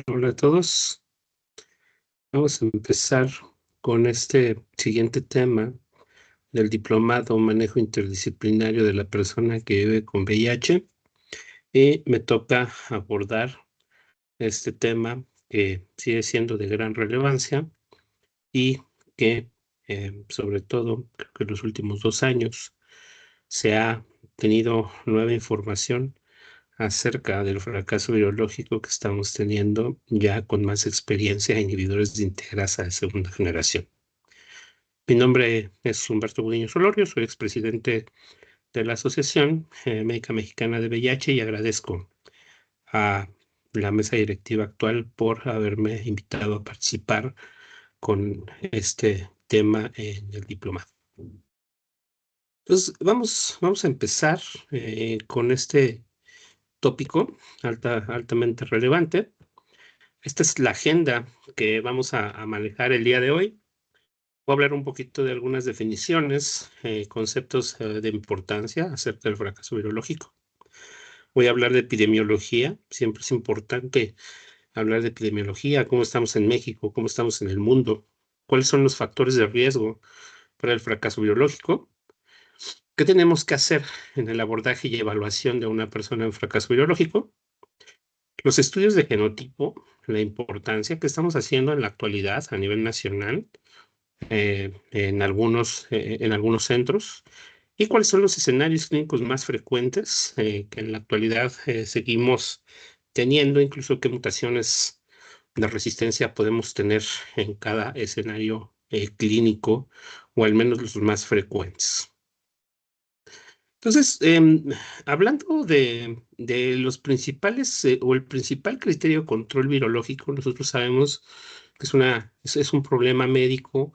Hola a todos. Vamos a empezar con este siguiente tema del diplomado Manejo Interdisciplinario de la Persona que vive con VIH. Y me toca abordar este tema que sigue siendo de gran relevancia y que, sobre todo, creo que en los últimos 2 años se ha tenido nueva información acerca del fracaso virológico que estamos teniendo ya con más experiencia en inhibidores de integrasa de segunda generación. Mi nombre es Humberto Gudiño Solorio, soy expresidente de la Asociación Médica Mexicana de VIH y agradezco a la mesa directiva actual por haberme invitado a participar con este tema en el diplomado. Entonces, vamos a empezar con este tópico altamente relevante. Esta es la agenda que vamos a manejar el día de hoy. Voy a hablar un poquito de algunas definiciones, conceptos de importancia acerca del fracaso virológico. Voy a hablar de epidemiología. Siempre es importante hablar de epidemiología, cómo estamos en México, cómo estamos en el mundo, cuáles son los factores de riesgo para el fracaso virológico, qué tenemos que hacer en el abordaje y evaluación de una persona en fracaso virológico, los estudios de genotipo, la importancia que estamos haciendo en la actualidad a nivel nacional en algunos centros, y cuáles son los escenarios clínicos más frecuentes que en la actualidad seguimos teniendo, incluso qué mutaciones de resistencia podemos tener en cada escenario clínico, o al menos los más frecuentes. Entonces, hablando de los principales o el principal criterio de control virológico, nosotros sabemos que es un problema médico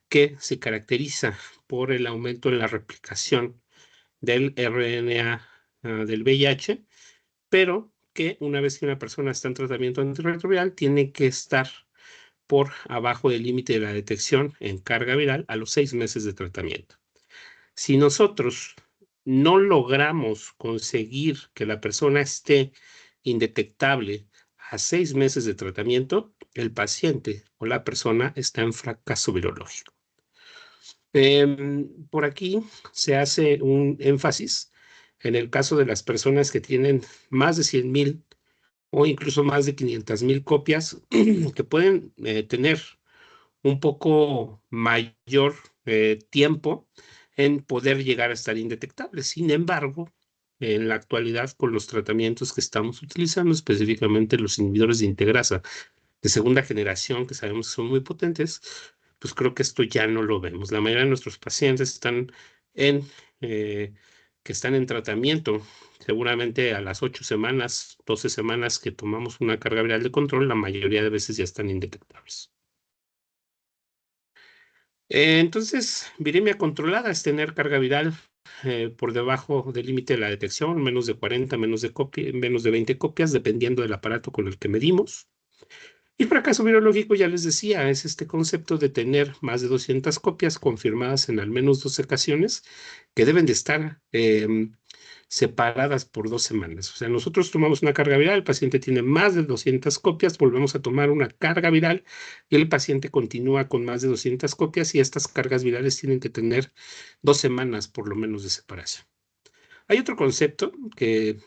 que se caracteriza por el aumento en la replicación del RNA del VIH, pero que una vez que una persona está en tratamiento antirretroviral, tiene que estar por abajo del límite de la detección en carga viral a los 6 meses de tratamiento. Si nosotros no logramos conseguir que la persona esté indetectable a 6 meses de tratamiento, el paciente o la persona está en fracaso virológico. Por aquí se hace un énfasis en el caso de las personas que tienen más de 100,000 o incluso más de 500,000 copias, que pueden tener un poco mayor tiempo en poder llegar a estar indetectables. Sin embargo, en la actualidad, con los tratamientos que estamos utilizando, específicamente los inhibidores de integrasa de segunda generación, que sabemos que son muy potentes, pues creo que esto ya no lo vemos. La mayoría de nuestros pacientes en, eh, que están en tratamiento. Seguramente a las 8 semanas, 12 semanas que tomamos una carga viral de control, la mayoría de veces ya están indetectables. Entonces, viremia controlada es tener carga viral por debajo del límite de la detección, menos de 40, menos de 20 copias, dependiendo del aparato con el que medimos. Y fracaso virológico, ya les decía, es este concepto de tener más de 200 copias confirmadas en al menos 2 ocasiones que deben de estar separadas por 2 semanas. O sea, nosotros tomamos una carga viral, el paciente tiene más de 200 copias, volvemos a tomar una carga viral y el paciente continúa con más de 200 copias, y estas cargas virales tienen que tener 2 semanas por lo menos de separación. Hay otro concepto que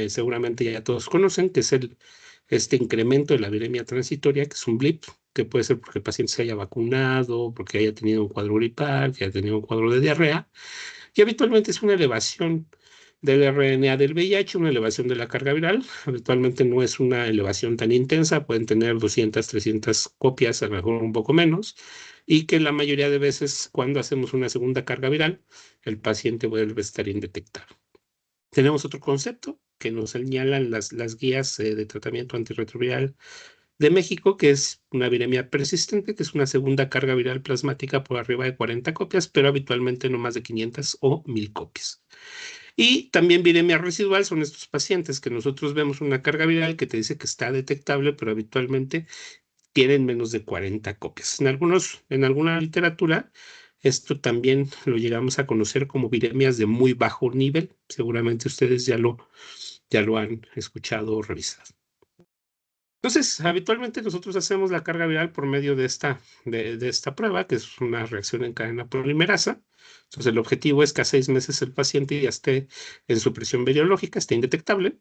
seguramente ya todos conocen, que es este incremento de la viremia transitoria, que es un blip, que puede ser porque el paciente se haya vacunado, porque haya tenido un cuadro gripal, que haya tenido un cuadro de diarrea, y habitualmente es una elevación del RNA del VIH, una elevación de la carga viral. Habitualmente no es una elevación tan intensa, pueden tener 200, 300 copias, a lo mejor un poco menos, y que la mayoría de veces cuando hacemos una segunda carga viral, el paciente vuelve a estar indetectable. Tenemos otro concepto que nos señalan las guías de tratamiento antirretroviral de México, que es una viremia persistente, que es una segunda carga viral plasmática por arriba de 40 copias, pero habitualmente no más de 500 o 1000 copias. Y también viremia residual son estos pacientes que nosotros vemos una carga viral que te dice que está detectable, pero habitualmente tienen menos de 40 copias. En alguna literatura, esto también lo llegamos a conocer como viremias de muy bajo nivel. Seguramente ustedes ya lo han escuchado o revisado. Entonces, habitualmente nosotros hacemos la carga viral por medio de esta prueba, que es una reacción en cadena polimerasa. Entonces, el objetivo es que a 6 meses el paciente ya esté en su presión biológica, esté indetectable,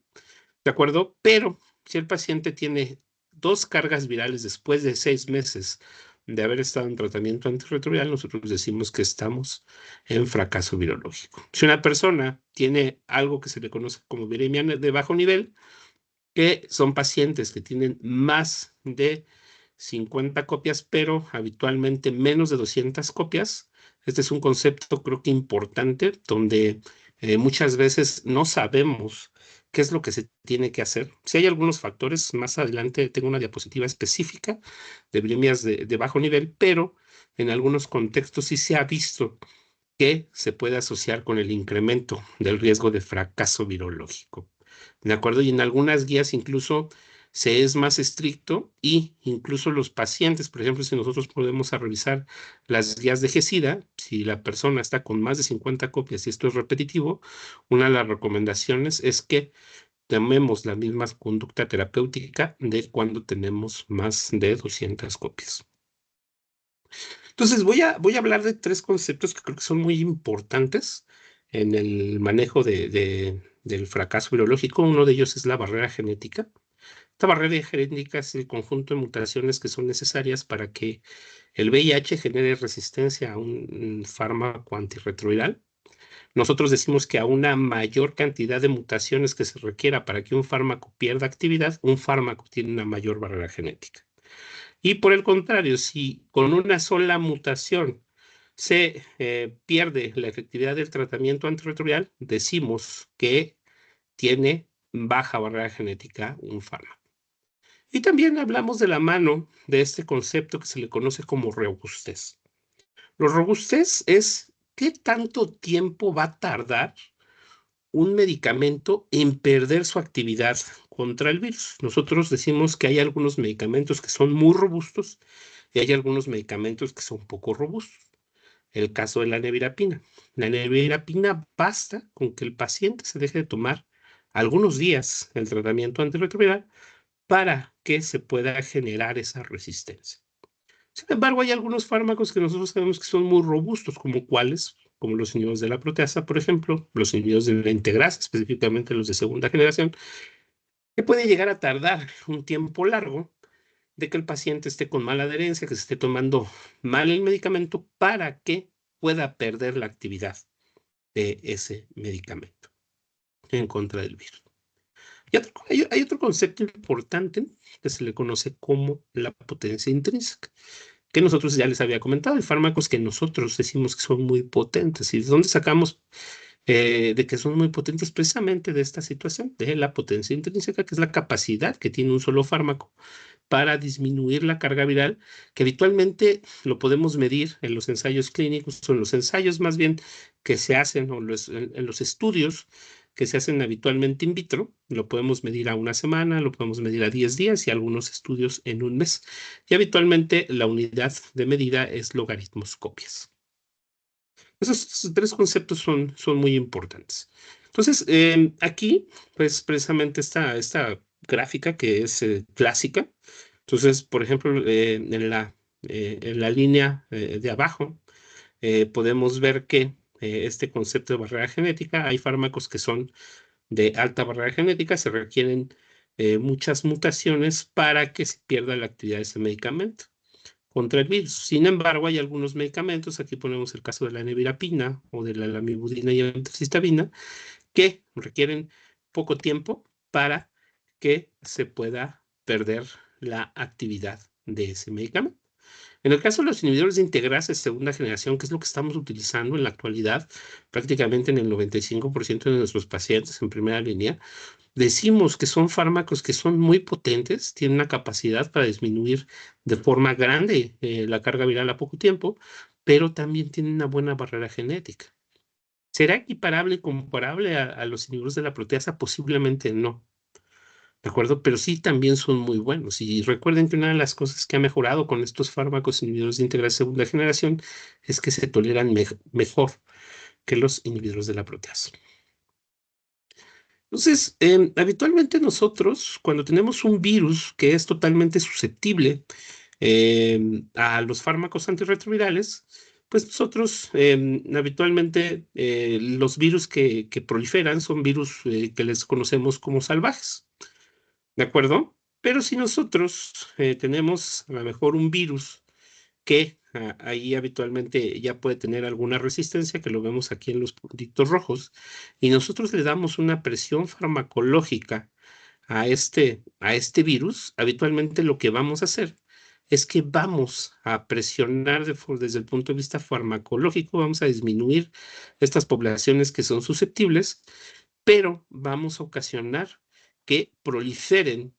¿de acuerdo? Pero si el paciente tiene 2 cargas virales después de 6 meses de haber estado en tratamiento antirretroviral, nosotros decimos que estamos en fracaso virológico. Si una persona tiene algo que se le conoce como viremia de bajo nivel, que son pacientes que tienen más de 50 copias, pero habitualmente menos de 200 copias. Este es un concepto creo que importante, donde muchas veces no sabemos qué es lo que se tiene que hacer. Si hay algunos factores, más adelante tengo una diapositiva específica de viremias de bajo nivel, pero en algunos contextos sí se ha visto que se puede asociar con el incremento del riesgo de fracaso virológico. ¿De acuerdo? Y en algunas guías incluso se es más estricto y incluso los pacientes, por ejemplo, si nosotros podemos revisar las guías de GESIDA, si la persona está con más de 50 copias y esto es repetitivo, una de las recomendaciones es que tomemos la misma conducta terapéutica de cuando tenemos más de 200 copias. Entonces, voy a hablar de 3 conceptos que creo que son muy importantes en el manejo del fracaso virológico. Uno de ellos es la barrera genética. Esta barrera genética es el conjunto de mutaciones que son necesarias para que el VIH genere resistencia a un fármaco antirretroviral. Nosotros decimos que a una mayor cantidad de mutaciones que se requiera para que un fármaco pierda actividad, un fármaco tiene una mayor barrera genética. Y por el contrario, si con una sola mutación se pierde la efectividad del tratamiento antirretroviral, decimos que tiene baja barrera genética un fármaco. Y también hablamos de la mano de este concepto que se le conoce como robustez. Lo robustez es qué tanto tiempo va a tardar un medicamento en perder su actividad contra el virus. Nosotros decimos que hay algunos medicamentos que son muy robustos y hay algunos medicamentos que son poco robustos. El caso de la nevirapina. La nevirapina basta con que el paciente se deje de tomar algunos días el tratamiento antirretroviral para que se pueda generar esa resistencia. Sin embargo, hay algunos fármacos que nosotros sabemos que son muy robustos, como cuáles, como los inhibidores de la proteasa, por ejemplo, los inhibidores de la integrasa, específicamente los de segunda generación, que puede llegar a tardar un tiempo largo de que el paciente esté con mala adherencia, que se esté tomando mal el medicamento para que pueda perder la actividad de ese medicamento en contra del virus. Y hay otro concepto importante que se le conoce como la potencia intrínseca, que nosotros ya les había comentado. Hay fármacos que nosotros decimos que son muy potentes. ¿Y de dónde sacamos de que son muy potentes? Precisamente de esta situación, de la potencia intrínseca, que es la capacidad que tiene un solo fármaco para disminuir la carga viral, que habitualmente lo podemos medir en los ensayos clínicos o en los ensayos más bien que se hacen o en los estudios que se hacen habitualmente in vitro. Lo podemos medir a una semana, lo podemos medir a 10 días y algunos estudios en un mes. Y habitualmente la unidad de medida es logaritmos copias. Esos 3 conceptos son muy importantes. Entonces, aquí, pues precisamente esta gráfica que es clásica. Entonces, por ejemplo, en la línea de abajo, podemos ver que este concepto de barrera genética, hay fármacos que son de alta barrera genética, se requieren muchas mutaciones para que se pierda la actividad de ese medicamento contra el virus. Sin embargo, hay algunos medicamentos, aquí ponemos el caso de la nevirapina o de la lamivudina y antrocitabina, que requieren poco tiempo para que se pueda perder la actividad de ese medicamento. En el caso de los inhibidores de integrasa de segunda generación, que es lo que estamos utilizando en la actualidad, prácticamente en el 95% de nuestros pacientes en primera línea, decimos que son fármacos que son muy potentes, tienen una capacidad para disminuir de forma grande la carga viral a poco tiempo, pero también tienen una buena barrera genética. ¿Será equiparable y comparable a los inhibidores de la proteasa? Posiblemente no, ¿de acuerdo? Pero sí también son muy buenos. Y recuerden que una de las cosas que ha mejorado con estos fármacos inhibidores de integrasa segunda generación es que se toleran mejor que los inhibidores de la proteasa. Entonces, habitualmente nosotros, cuando tenemos un virus que es totalmente susceptible a los fármacos antirretrovirales, pues nosotros habitualmente los virus que proliferan son virus que les conocemos como salvajes, ¿de acuerdo? Pero si nosotros tenemos a lo mejor un virus que ahí habitualmente ya puede tener alguna resistencia, que lo vemos aquí en los puntitos rojos, y nosotros le damos una presión farmacológica a este virus, habitualmente lo que vamos a hacer es que vamos a presionar desde el punto de vista farmacológico, vamos a disminuir estas poblaciones que son susceptibles, pero vamos a ocasionar que proliferen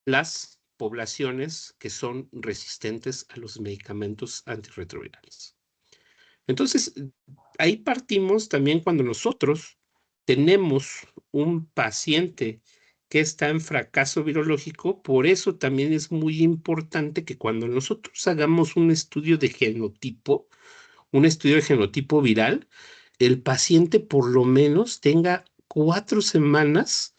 las poblaciones que son resistentes a los medicamentos antirretrovirales. Entonces, ahí partimos también cuando nosotros tenemos un paciente que está en fracaso virológico, por eso también es muy importante que cuando nosotros hagamos un estudio de genotipo, un estudio de genotipo viral, el paciente por lo menos tenga 4 semanas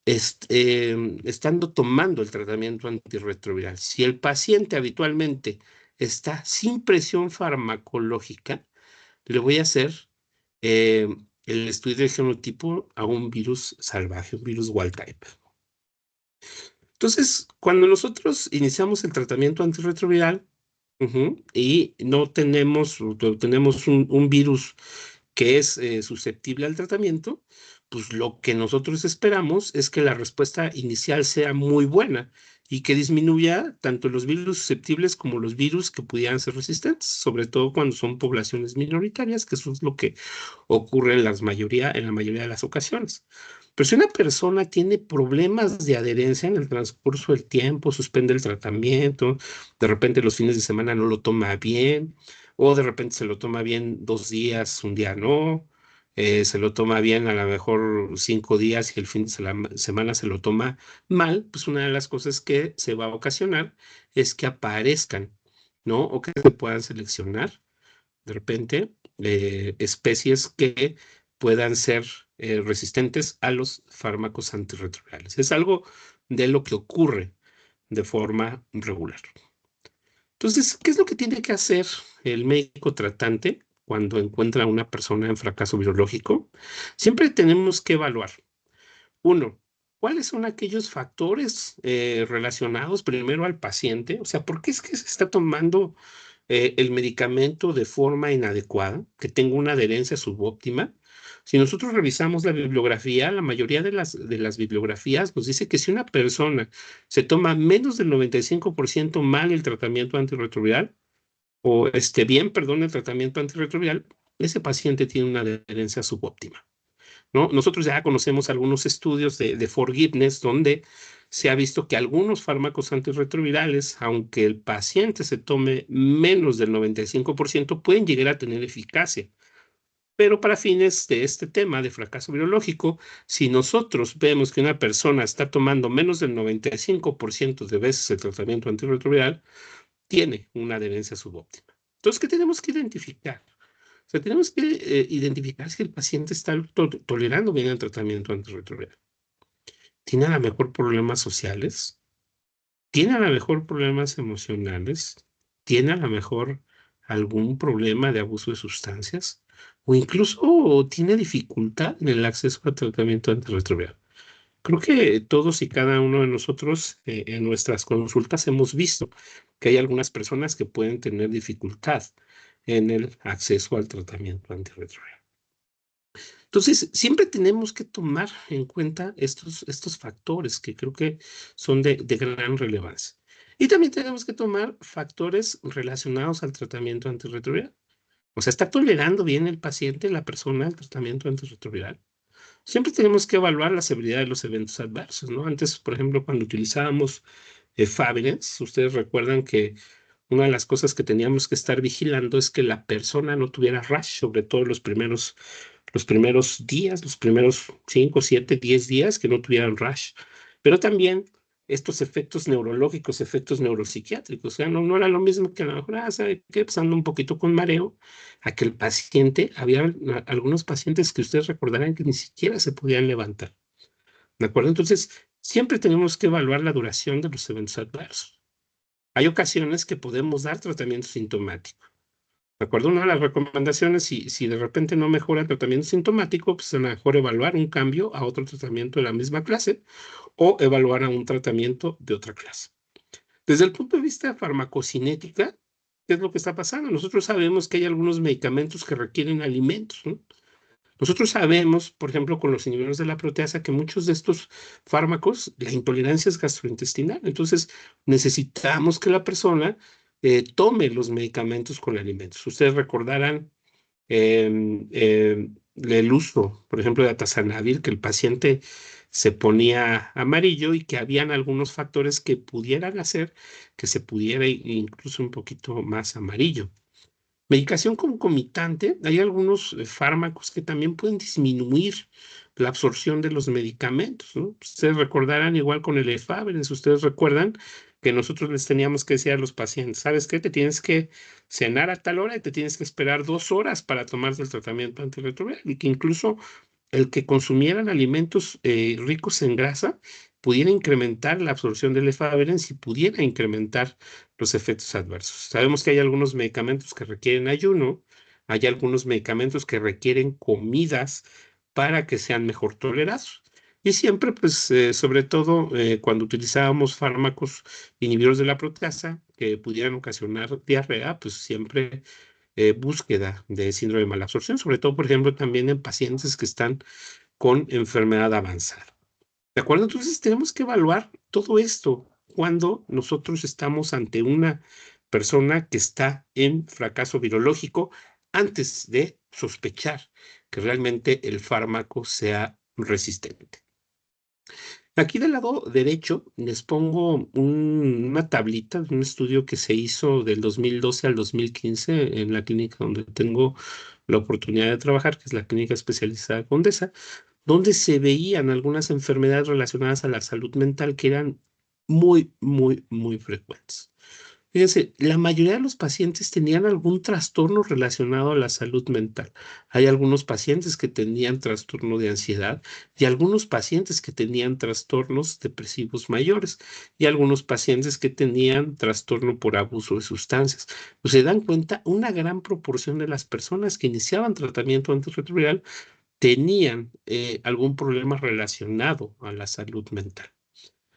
estando tomando el tratamiento antirretroviral. Si el paciente habitualmente está sin presión farmacológica, le voy a hacer eh, el estudio de genotipo a un virus salvaje, un virus wild type. Entonces, cuando nosotros iniciamos el tratamiento antirretroviral y no tenemos, tenemos un virus que es susceptible al tratamiento, pues lo que nosotros esperamos es que la respuesta inicial sea muy buena y que disminuya tanto los virus susceptibles como los virus que pudieran ser resistentes, sobre todo cuando son poblaciones minoritarias, que eso es lo que ocurre en en la mayoría de las ocasiones. Pero si una persona tiene problemas de adherencia en el transcurso del tiempo, suspende el tratamiento, de repente los fines de semana no lo toma bien, o de repente se lo toma bien 2 días, un día no, se lo toma bien a lo mejor 5 días y el fin de semana se lo toma mal, pues una de las cosas que se va a ocasionar es que aparezcan, ¿no? O que se puedan seleccionar de repente especies que puedan ser resistentes a los fármacos antirretrovirales. Es algo de lo que ocurre de forma regular. Entonces, ¿qué es lo que tiene que hacer el médico tratante cuando encuentra a una persona en fracaso virológico? Siempre tenemos que evaluar, uno, ¿cuáles son aquellos factores relacionados primero al paciente? O sea, ¿por qué es que se está tomando el medicamento de forma inadecuada, que tenga una adherencia subóptima? Si nosotros revisamos la bibliografía, la mayoría de las bibliografías nos dice que si una persona se toma menos del 95% mal el tratamiento antirretroviral, o esté bien, perdón, el tratamiento antirretroviral, ese paciente tiene una adherencia subóptima, ¿no? Nosotros ya conocemos algunos estudios de forgiveness donde se ha visto que algunos fármacos antirretrovirales, aunque el paciente se tome menos del 95%, pueden llegar a tener eficacia. Pero para fines de este tema de fracaso virológico, si nosotros vemos que una persona está tomando menos del 95% de veces el tratamiento antirretroviral, tiene una adherencia subóptima. Entonces, ¿qué tenemos que identificar? O sea, tenemos que identificar si el paciente está tolerando bien el tratamiento antirretroviral. ¿Tiene a lo mejor problemas sociales? ¿Tiene a lo mejor problemas emocionales? ¿Tiene a lo mejor algún problema de abuso de sustancias? O incluso tiene dificultad en el acceso al tratamiento antirretroviral. Creo que todos y cada uno de nosotros en nuestras consultas hemos visto que hay algunas personas que pueden tener dificultad en el acceso al tratamiento antirretroviral. Entonces, siempre tenemos que tomar en cuenta estos factores que creo que son de gran relevancia. Y también tenemos que tomar factores relacionados al tratamiento antirretroviral. O sea, ¿está tolerando bien el paciente, la persona, el tratamiento antirretroviral? Siempre tenemos que evaluar la severidad de los eventos adversos, ¿no? Antes, por ejemplo, cuando utilizábamos Favirenz, ustedes recuerdan que una de las cosas que teníamos que estar vigilando es que la persona no tuviera rash, sobre todo los primeros días, los primeros 5, 7, 10 días, que no tuvieran rash. Pero también estos efectos neurológicos, efectos neuropsiquiátricos, o sea, no era lo mismo que a lo mejor, ¿sabe qué? Pues ando un poquito con mareo, a que el paciente, había algunos pacientes que ustedes recordarán que ni siquiera se podían levantar. ¿De acuerdo? Entonces, siempre tenemos que evaluar la duración de los eventos adversos. Hay ocasiones que podemos dar tratamiento sintomático. ¿De acuerdo? Una de las recomendaciones, si de repente no mejora el tratamiento sintomático, pues es mejor evaluar un cambio a otro tratamiento de la misma clase o evaluar a un tratamiento de otra clase. Desde el punto de vista de farmacocinética, ¿qué es lo que está pasando? Nosotros sabemos que hay algunos medicamentos que requieren alimentos, ¿no? Nosotros sabemos, por ejemplo, con los inhibidores de la proteasa, que muchos de estos fármacos, la intolerancia es gastrointestinal. Entonces, necesitamos que la persona tome los medicamentos con alimentos. Ustedes recordarán el uso, por ejemplo, de atazanavir, que el paciente se ponía amarillo y que habían algunos factores que pudieran hacer que se pudiera incluso un poquito más amarillo. Medicación concomitante, hay algunos fármacos que también pueden disminuir la absorción de los medicamentos, ¿no? Ustedes recordarán igual con el efavirenz, si ustedes recuerdan que nosotros les teníamos que decir a los pacientes, ¿sabes qué? Te tienes que cenar a tal hora y te tienes que esperar 2 horas para tomarte el tratamiento antirretroviral y que incluso el que consumieran alimentos ricos en grasa pudiera incrementar la absorción del efavirenz y pudiera incrementar los efectos adversos. Sabemos que hay algunos medicamentos que requieren ayuno, hay algunos medicamentos que requieren comidas para que sean mejor tolerados. Y siempre, pues, sobre todo cuando utilizábamos fármacos inhibidores de la proteasa que pudieran ocasionar diarrea, pues siempre búsqueda de síndrome de malabsorción, sobre todo, por ejemplo, también en pacientes que están con enfermedad avanzada. ¿De acuerdo? Entonces tenemos que evaluar todo esto cuando nosotros estamos ante una persona que está en fracaso virológico antes de sospechar que realmente el fármaco sea resistente. Aquí del lado derecho les pongo una tablita de un estudio que se hizo del 2012 al 2015 en la clínica donde tengo la oportunidad de trabajar, que es la clínica especializada Condesa, donde se veían algunas enfermedades relacionadas a la salud mental que eran muy, muy, muy frecuentes. Fíjense, la mayoría de los pacientes tenían algún trastorno relacionado a la salud mental. Hay algunos pacientes que tenían trastorno de ansiedad y algunos pacientes que tenían trastornos depresivos mayores y algunos pacientes que tenían trastorno por abuso de sustancias. Pues se dan cuenta, una gran proporción de las personas que iniciaban tratamiento antirretroviral tenían algún problema relacionado a la salud mental.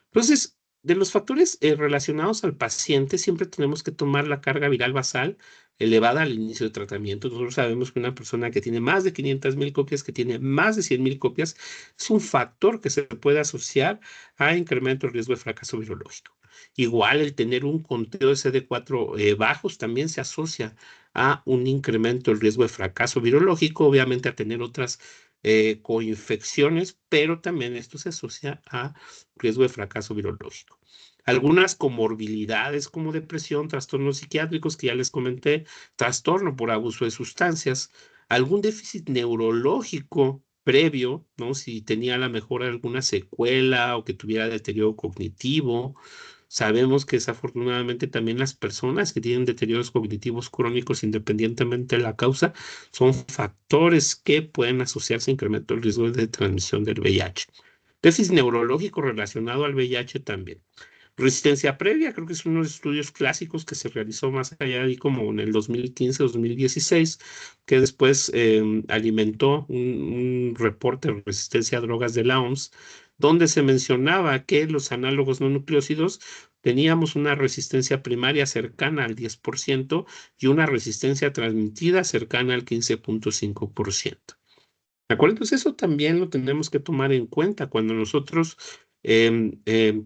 Entonces, de los factores relacionados al paciente, siempre tenemos que tomar la carga viral basal elevada al inicio de tratamiento. Nosotros sabemos que una persona que tiene más de 500,000 copias, que tiene más de 100,000 copias, es un factor que se puede asociar a incremento del riesgo de fracaso virológico. Igual el tener un conteo de CD4 bajos también se asocia a un incremento del riesgo de fracaso virológico, obviamente a tener otras coinfecciones, pero también esto se asocia a riesgo de fracaso virológico. Algunas comorbilidades como depresión, trastornos psiquiátricos que ya les comenté, trastorno por abuso de sustancias, algún déficit neurológico previo, ¿no? Si tenía a lo mejor alguna secuela o que tuviera deterioro cognitivo. Sabemos que desafortunadamente también las personas que tienen deterioros cognitivos crónicos, independientemente de la causa, son factores que pueden asociarse a incremento del riesgo de transmisión del VIH. Déficit neurológico relacionado al VIH también. Resistencia previa, creo que es uno de los estudios clásicos que se realizó más allá de como en el 2015-2016, que después alimentó un reporte de resistencia a drogas de la OMS, donde se mencionaba que los análogos no nucleósidos teníamos una resistencia primaria cercana al 10% y una resistencia transmitida cercana al 15.5%. ¿De acuerdo? Entonces eso también lo tenemos que tomar en cuenta cuando nosotros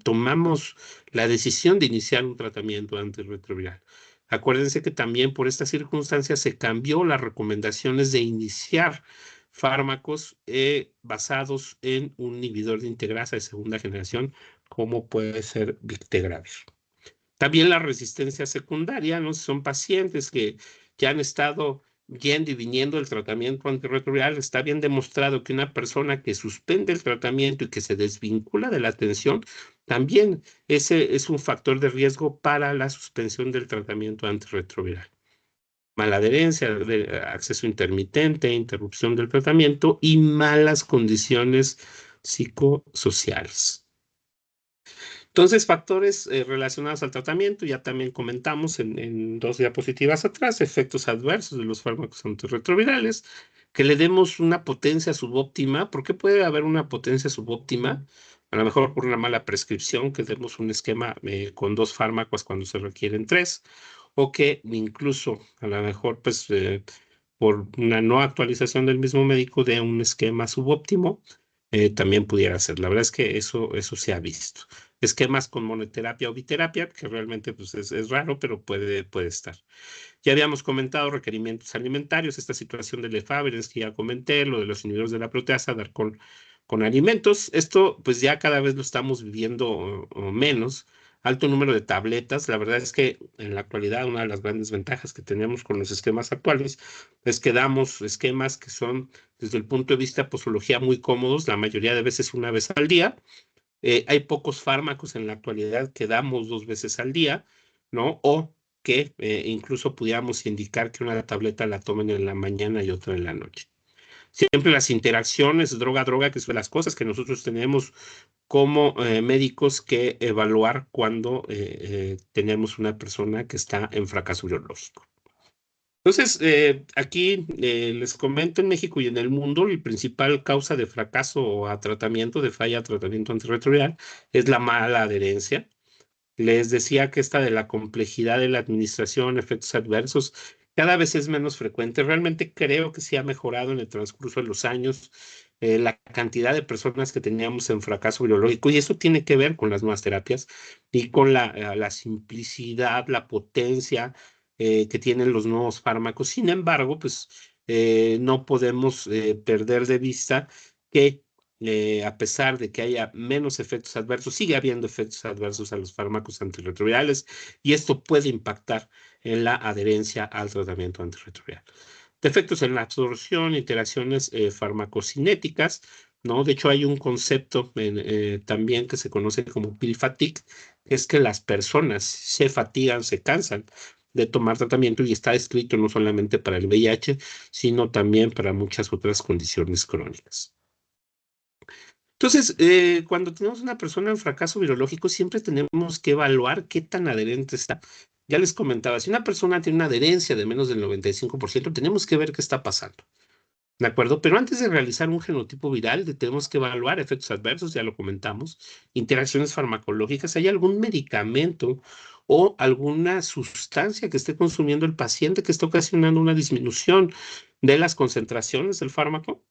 tomamos la decisión de iniciar un tratamiento antirretroviral. Acuérdense que también por estas circunstancias se cambió las recomendaciones de iniciar fármacos basados en un inhibidor de integrasa de segunda generación, como puede ser Victegravir. También la resistencia secundaria, ¿no? Son pacientes que ya han estado yendo y viniendo del tratamiento antirretroviral. Está bien demostrado que una persona que suspende el tratamiento y que se desvincula de la atención, también ese es un factor de riesgo para la suspensión del tratamiento antirretroviral. Mala adherencia, acceso intermitente, interrupción del tratamiento y malas condiciones psicosociales. Entonces, factores relacionados al tratamiento, ya también comentamos en 2 diapositivas atrás, efectos adversos de los fármacos antirretrovirales, que le demos una potencia subóptima. ¿Por qué puede haber una potencia subóptima? A lo mejor por una mala prescripción, que demos un esquema con 2 fármacos cuando se requieren 3, o que incluso a lo mejor pues por una no actualización del mismo médico de un esquema subóptimo, también pudiera ser. La verdad es que eso se ha visto. Esquemas con monoterapia o biterapia, que realmente pues, es raro, pero puede estar. Ya habíamos comentado requerimientos alimentarios, esta situación de Lefebvre, que ya comenté, lo de los inhibidores de la proteasa, dar con alimentos. Esto pues ya cada vez lo estamos viviendo o menos. Alto número de tabletas. La verdad es que en la actualidad una de las grandes ventajas que tenemos con los esquemas actuales es que damos esquemas que son desde el punto de vista de posología muy cómodos, la mayoría de veces una vez al día. Hay pocos fármacos en la actualidad que damos 2 veces al día, ¿no? O que incluso pudiéramos indicar que una tableta la tomen en la mañana y otra en la noche. Siempre las interacciones droga-droga, que son las cosas que nosotros tenemos como médicos que evaluar cuando tenemos una persona que está en fracaso biológico. Entonces, aquí les comento, en México y en el mundo, la principal causa de fracaso a tratamiento, de falla a tratamiento antirretroviral, es la mala adherencia. Les decía que esta de la complejidad de la administración, efectos adversos, cada vez es menos frecuente. Realmente creo que sí ha mejorado en el transcurso de los años la cantidad de personas que teníamos en fracaso biológico, y eso tiene que ver con las nuevas terapias y con la simplicidad, la potencia que tienen los nuevos fármacos. Sin embargo, pues no podemos perder de vista que a pesar de que haya menos efectos adversos, sigue habiendo efectos adversos a los fármacos antirretrovirales, y esto puede impactar en la adherencia al tratamiento antirretroviral. Defectos en la absorción, interacciones farmacocinéticas, ¿no? De hecho, hay un concepto también que se conoce como pill fatigue, que es que las personas se fatigan, se cansan de tomar tratamiento, y está escrito no solamente para el VIH, sino también para muchas otras condiciones crónicas. Entonces, cuando tenemos una persona en fracaso virológico, siempre tenemos que evaluar qué tan adherente está. Ya les comentaba, si una persona tiene una adherencia de menos del 95%, tenemos que ver qué está pasando. ¿De acuerdo? Pero antes de realizar un genotipo viral, tenemos que evaluar efectos adversos, ya lo comentamos, interacciones farmacológicas. ¿Hay algún medicamento o alguna sustancia que esté consumiendo el paciente que está ocasionando una disminución de las concentraciones del fármaco?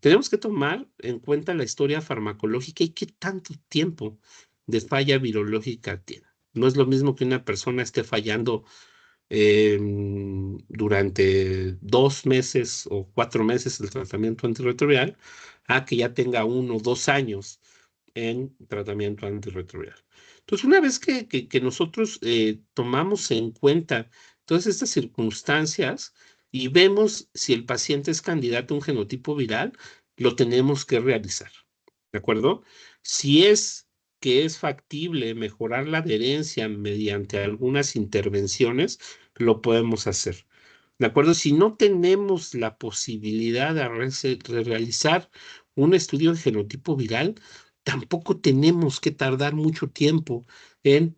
Tenemos que tomar en cuenta la historia farmacológica y qué tanto tiempo de falla virológica tiene. No es lo mismo que una persona esté fallando durante 2 meses o 4 meses el tratamiento antirretroviral, a que ya tenga 1 o 2 años en tratamiento antirretroviral. Entonces, una vez que nosotros tomamos en cuenta todas estas circunstancias y vemos si el paciente es candidato a un genotipo viral, lo tenemos que realizar. ¿De acuerdo? Si es que es factible mejorar la adherencia mediante algunas intervenciones, lo podemos hacer. ¿De acuerdo? Si no tenemos la posibilidad de realizar un estudio de genotipo viral, tampoco tenemos que tardar mucho tiempo en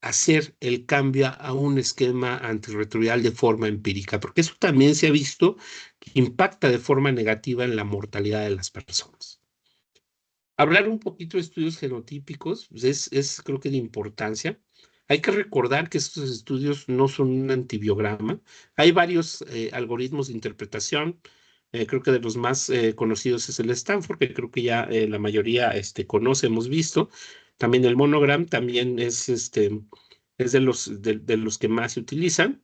hacer el cambio a un esquema antirretroviral de forma empírica, porque eso también se ha visto que impacta de forma negativa en la mortalidad de las personas. Hablar un poquito de estudios genotípicos pues es creo que de importancia. Hay que recordar que estos estudios no son un antibiograma. Hay varios algoritmos de interpretación. Creo que de los más conocidos es el Stanford, que creo que ya la mayoría conoce, hemos visto. También el Monogram también es de los que más se utilizan.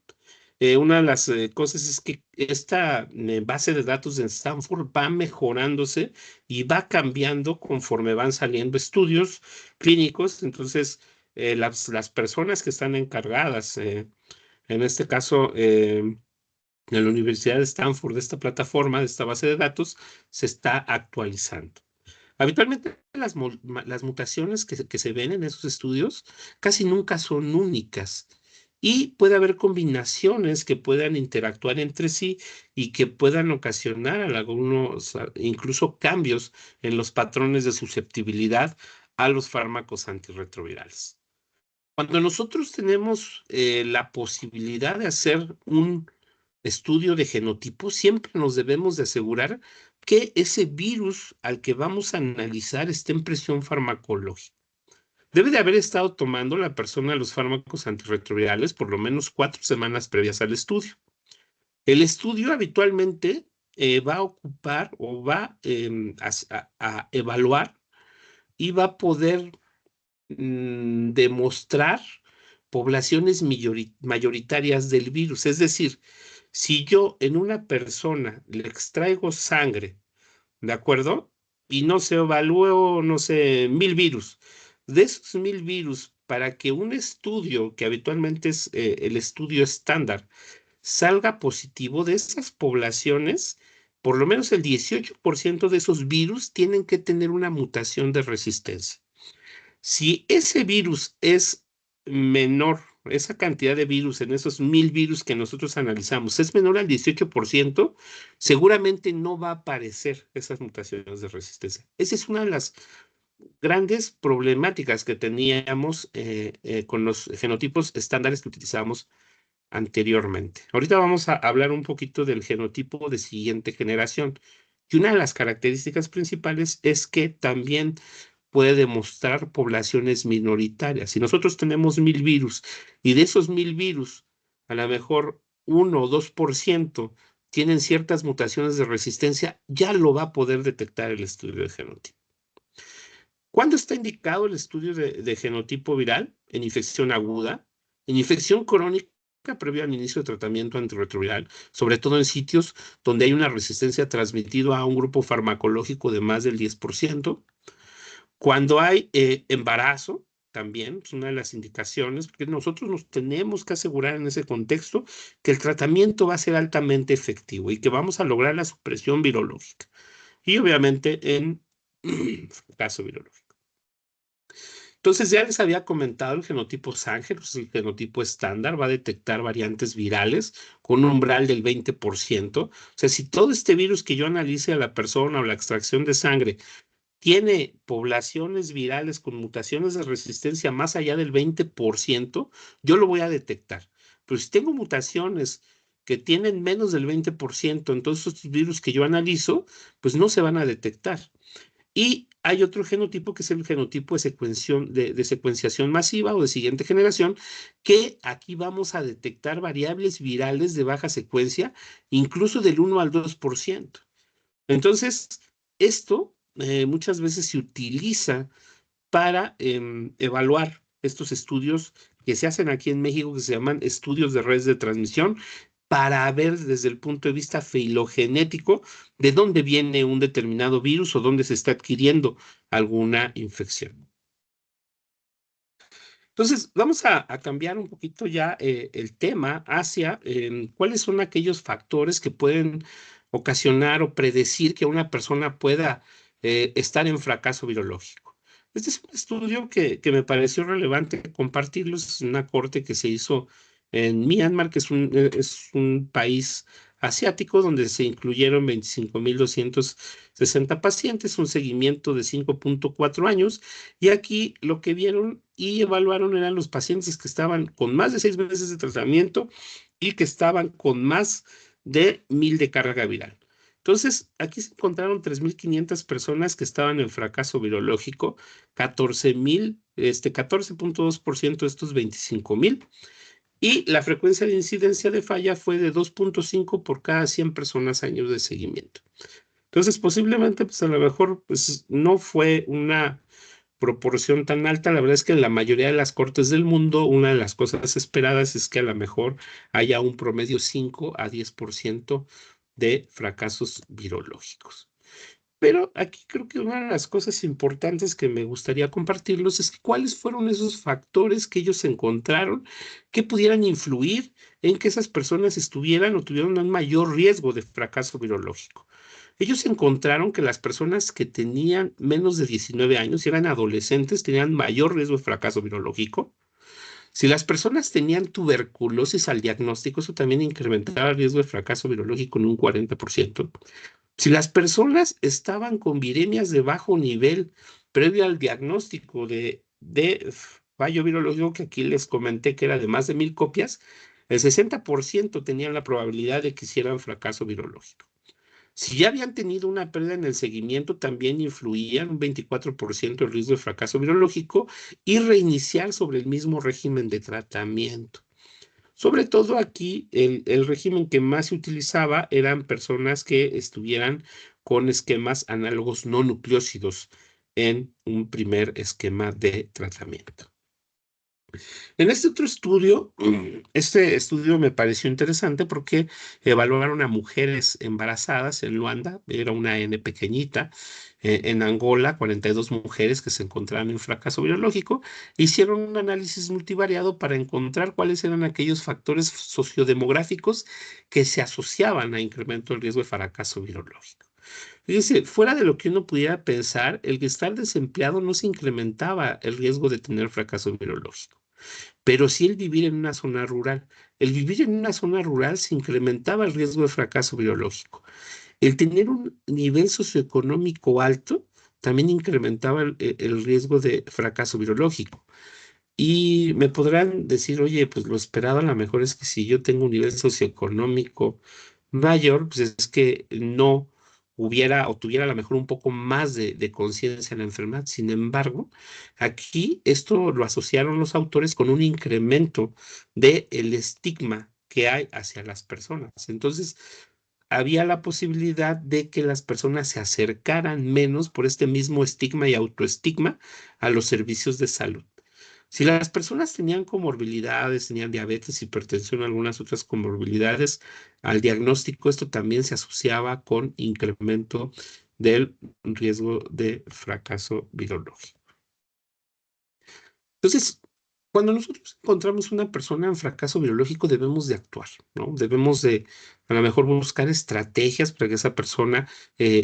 Una de las cosas es que esta base de datos de Stanford va mejorándose y va cambiando conforme van saliendo estudios clínicos. Entonces, las personas que están encargadas, en este caso, en la Universidad de Stanford, de esta plataforma, de esta base de datos, se está actualizando. Habitualmente las mutaciones que se ven en esos estudios casi nunca son únicas, y puede haber combinaciones que puedan interactuar entre sí y que puedan ocasionar algunos, incluso cambios en los patrones de susceptibilidad a los fármacos antirretrovirales. Cuando nosotros tenemos la posibilidad de hacer un estudio de genotipo, siempre nos debemos de asegurar que ese virus al que vamos a analizar esté en presión farmacológica. Debe de haber estado tomando la persona los fármacos antirretrovirales por lo menos 4 semanas previas al estudio. El estudio habitualmente va a ocupar o va a evaluar y va a poder demostrar poblaciones mayoritarias del virus. Es decir, si yo en una persona le extraigo sangre, ¿de acuerdo? Y no se evalúo, no sé, 1000 virus. De esos 1000 virus, para que un estudio, que habitualmente es el estudio estándar, salga positivo de esas poblaciones, por lo menos el 18% de esos virus tienen que tener una mutación de resistencia. Si ese virus es menor, esa cantidad de virus en esos 1000 virus que nosotros analizamos es menor al 18%, seguramente no va a aparecer esas mutaciones de resistencia. Esa es una de las grandes problemáticas que teníamos con los genotipos estándares que utilizábamos anteriormente. Ahorita vamos a hablar un poquito del genotipo de siguiente generación. Y una de las características principales es que también puede demostrar poblaciones minoritarias. Si nosotros tenemos 1000 virus y de esos 1000 virus, a lo mejor 1 o 2% tienen ciertas mutaciones de resistencia, ya lo va a poder detectar el estudio de genotipo. ¿Cuándo está indicado el estudio de genotipo viral? En infección aguda, en infección crónica previo al inicio de tratamiento antirretroviral, sobre todo en sitios donde hay una resistencia transmitida a un grupo farmacológico de más del 10%. Cuando hay embarazo, también es una de las indicaciones, porque nosotros nos tenemos que asegurar en ese contexto que el tratamiento va a ser altamente efectivo y que vamos a lograr la supresión virológica. Y obviamente en caso virológico. Entonces ya les había comentado el genotipo Sanger, es el genotipo estándar, va a detectar variantes virales con un umbral del 20%. O sea, si todo este virus que yo analice a la persona o la extracción de sangre tiene poblaciones virales con mutaciones de resistencia más allá del 20%, yo lo voy a detectar. Pero si tengo mutaciones que tienen menos del 20%, entonces estos virus que yo analizo, pues no se van a detectar. Y hay otro genotipo que es el genotipo de secuenciación masiva o de siguiente generación, que aquí vamos a detectar variables virales de baja secuencia, incluso del 1 al 2%. Entonces, esto muchas veces se utiliza para evaluar estos estudios que se hacen aquí en México, que se llaman estudios de redes de transmisión, para ver desde el punto de vista filogenético de dónde viene un determinado virus o dónde se está adquiriendo alguna infección. Entonces, vamos a cambiar un poquito ya el tema hacia cuáles son aquellos factores que pueden ocasionar o predecir que una persona pueda estar en fracaso virológico. Este es un estudio que me pareció relevante compartirlo. Es una corte que se hizo en Myanmar, que es un país asiático donde se incluyeron 25.260 pacientes, un seguimiento de 5.4 años. Y aquí lo que vieron y evaluaron eran los pacientes que estaban con más de 6 meses de tratamiento y que estaban con más de 1000 de carga viral. Entonces, aquí se encontraron 3.500 personas que estaban en fracaso virológico, 14.2% de estos 25.000, y la frecuencia de incidencia de falla fue de 2.5 por cada 100 personas años de seguimiento. Entonces, posiblemente, pues a lo mejor, pues no fue una proporción tan alta. La verdad es que en la mayoría de las cortes del mundo, una de las cosas esperadas es que a lo mejor haya un promedio 5 a 10% de fracasos virológicos. Pero aquí creo que una de las cosas importantes que me gustaría compartirlos es cuáles fueron esos factores que ellos encontraron que pudieran influir en que esas personas estuvieran o tuvieran un mayor riesgo de fracaso virológico. Ellos encontraron que las personas que tenían menos de 19 años y eran adolescentes tenían mayor riesgo de fracaso virológico. Si las personas tenían tuberculosis al diagnóstico, eso también incrementaba el riesgo de fracaso virológico en un 40%. Si las personas estaban con viremias de bajo nivel previo al diagnóstico de fallo virológico, que aquí les comenté que era de más de 1,000 copias, el 60% tenían la probabilidad de que hicieran fracaso virológico. Si ya habían tenido una pérdida en el seguimiento, también influía en un 24% el riesgo de fracaso virológico y reiniciar sobre el mismo régimen de tratamiento. Sobre todo aquí, el régimen que más se utilizaba eran personas que estuvieran con esquemas análogos no nucleósidos en un primer esquema de tratamiento. En este otro estudio, este estudio me pareció interesante porque evaluaron a mujeres embarazadas en Luanda, era una N pequeñita, en Angola, 42 mujeres que se encontraban en fracaso virológico, hicieron un análisis multivariado para encontrar cuáles eran aquellos factores sociodemográficos que se asociaban a incremento del riesgo de fracaso virológico. Fíjense, fuera de lo que uno pudiera pensar, el que estar desempleado no se incrementaba el riesgo de tener fracaso virológico, pero sí el vivir en una zona rural. El vivir en una zona rural se incrementaba el riesgo de fracaso biológico. El tener un nivel socioeconómico alto también incrementaba el riesgo de fracaso virológico. Y me podrán decir, oye, pues lo esperado a lo mejor es que si yo tengo un nivel socioeconómico mayor, pues es que no hubiera o tuviera a lo mejor un poco más de conciencia en la enfermedad. Sin embargo, aquí esto lo asociaron los autores con un incremento del estigma que hay hacia las personas. Entonces, había la posibilidad de que las personas se acercaran menos por este mismo estigma y autoestigma a los servicios de salud. Si las personas tenían comorbilidades, tenían diabetes, hipertensión, algunas otras comorbilidades, al diagnóstico esto también se asociaba con incremento del riesgo de fracaso virológico. Entonces, cuando nosotros encontramos una persona en fracaso virológico, debemos de actuar, ¿no? Debemos de, a lo mejor, buscar estrategias para que esa persona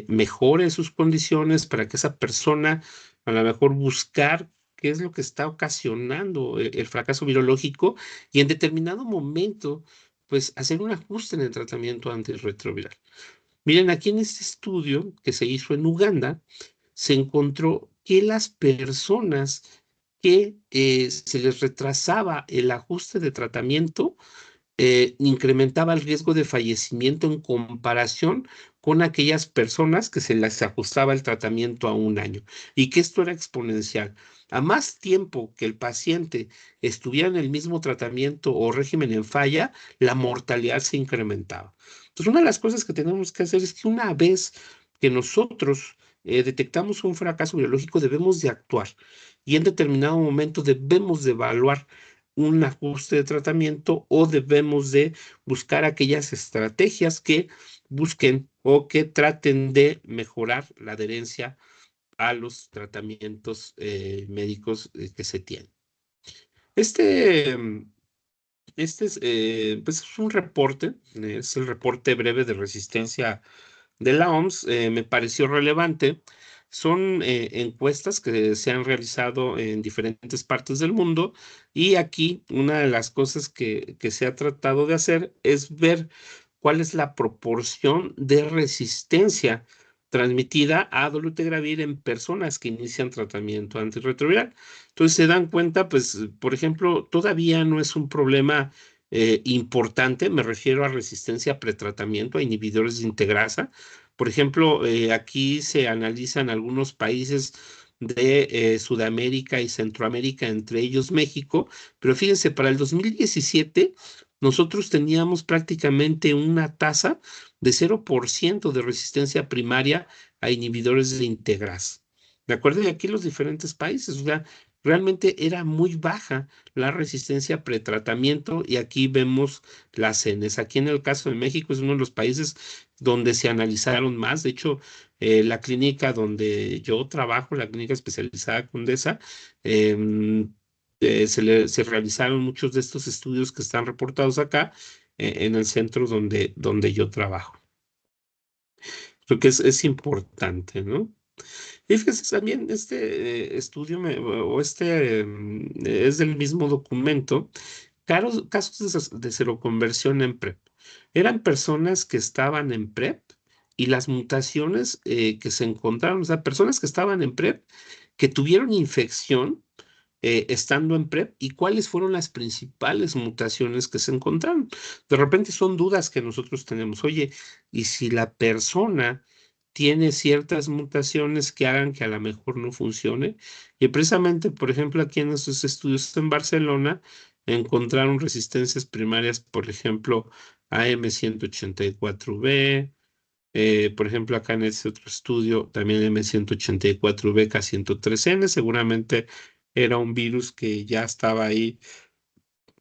mejore sus condiciones, para que esa persona, a lo mejor, buscar qué es lo que está ocasionando el fracaso virológico y en determinado momento, pues, hacer un ajuste en el tratamiento antirretroviral. Miren, aquí en este estudio que se hizo en Uganda, se encontró que las personas que se les retrasaba el ajuste de tratamiento, incrementaba el riesgo de fallecimiento en comparación con aquellas personas que se les ajustaba el tratamiento a un año y que esto era exponencial. A más tiempo que el paciente estuviera en el mismo tratamiento o régimen en falla, la mortalidad se incrementaba. Entonces, una de las cosas que tenemos que hacer es que una vez que nosotros detectamos un fracaso biológico, debemos de actuar y en determinado momento debemos de evaluar un ajuste de tratamiento o debemos de buscar aquellas estrategias que busquen o que traten de mejorar la adherencia a los tratamientos médicos que se tienen. Este, este es, pues es un reporte, es el reporte breve de resistencia de la OMS, me pareció relevante. Son encuestas que se han realizado en diferentes partes del mundo y aquí una de las cosas que se ha tratado de hacer es ver cuál es la proporción de resistencia transmitida a dolutegravir en personas que inician tratamiento antirretroviral. Entonces se dan cuenta, pues, por ejemplo, todavía no es un problema importante, me refiero a resistencia pretratamiento, a inhibidores de integrasa. Por ejemplo, aquí se analizan algunos países de Sudamérica y Centroamérica, entre ellos México, pero fíjense, para el 2017 nosotros teníamos prácticamente una tasa de 0% de resistencia primaria a inhibidores de integrasa. ¿De acuerdo? Y aquí los diferentes países, o sea, realmente era muy baja la resistencia pretratamiento y aquí vemos las Ns. Aquí en el caso de México es uno de los países donde se analizaron más. De hecho, la clínica donde yo trabajo, la clínica especializada Condesa, se realizaron muchos de estos estudios que están reportados acá en el centro donde yo trabajo. Creo que es importante, ¿no? Y fíjese, también estudio es del mismo documento, casos de seroconversión en PrEP. Eran personas que estaban en PrEP y las mutaciones que se encontraron, o sea, personas que estaban en PrEP que tuvieron infección estando en PrEP y cuáles fueron las principales mutaciones que se encontraron. De repente son dudas que nosotros tenemos. Oye, ¿y si la persona tiene ciertas mutaciones que hagan que a lo mejor no funcione? Y precisamente, por ejemplo, aquí en estos estudios en Barcelona, encontraron resistencias primarias, por ejemplo, a M184B. Por ejemplo, acá en ese otro estudio, también M184B K103N, seguramente era un virus que ya estaba ahí,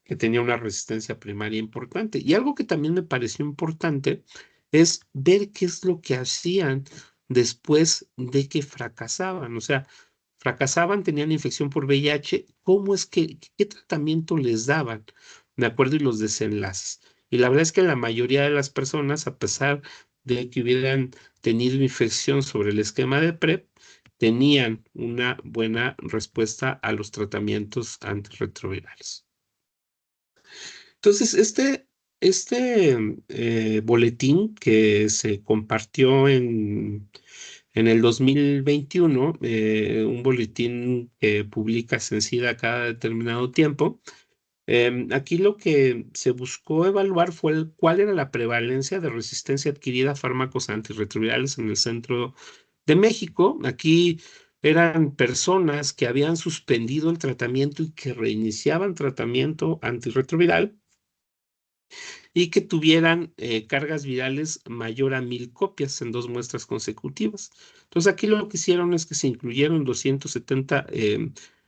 que tenía una resistencia primaria importante. Y algo que también me pareció importante es ver qué es lo que hacían después de que fracasaban. O sea, fracasaban, tenían infección por VIH, ¿cómo es qué tratamiento les daban? ¿De acuerdo? Y los desenlaces. Y la verdad es que la mayoría de las personas, a pesar de que hubieran tenido infección sobre el esquema de PrEP, tenían una buena respuesta a los tratamientos antirretrovirales. Entonces, boletín que se compartió en el 2021, un boletín que publica Censida cada determinado tiempo, aquí lo que se buscó evaluar fue cuál era la prevalencia de resistencia adquirida a fármacos antirretrovirales en el centro de México. Aquí eran personas que habían suspendido el tratamiento y que reiniciaban tratamiento antirretroviral y que tuvieran cargas virales mayor a 1000 copias en 2 muestras consecutivas. Entonces aquí lo que hicieron es que se incluyeron 270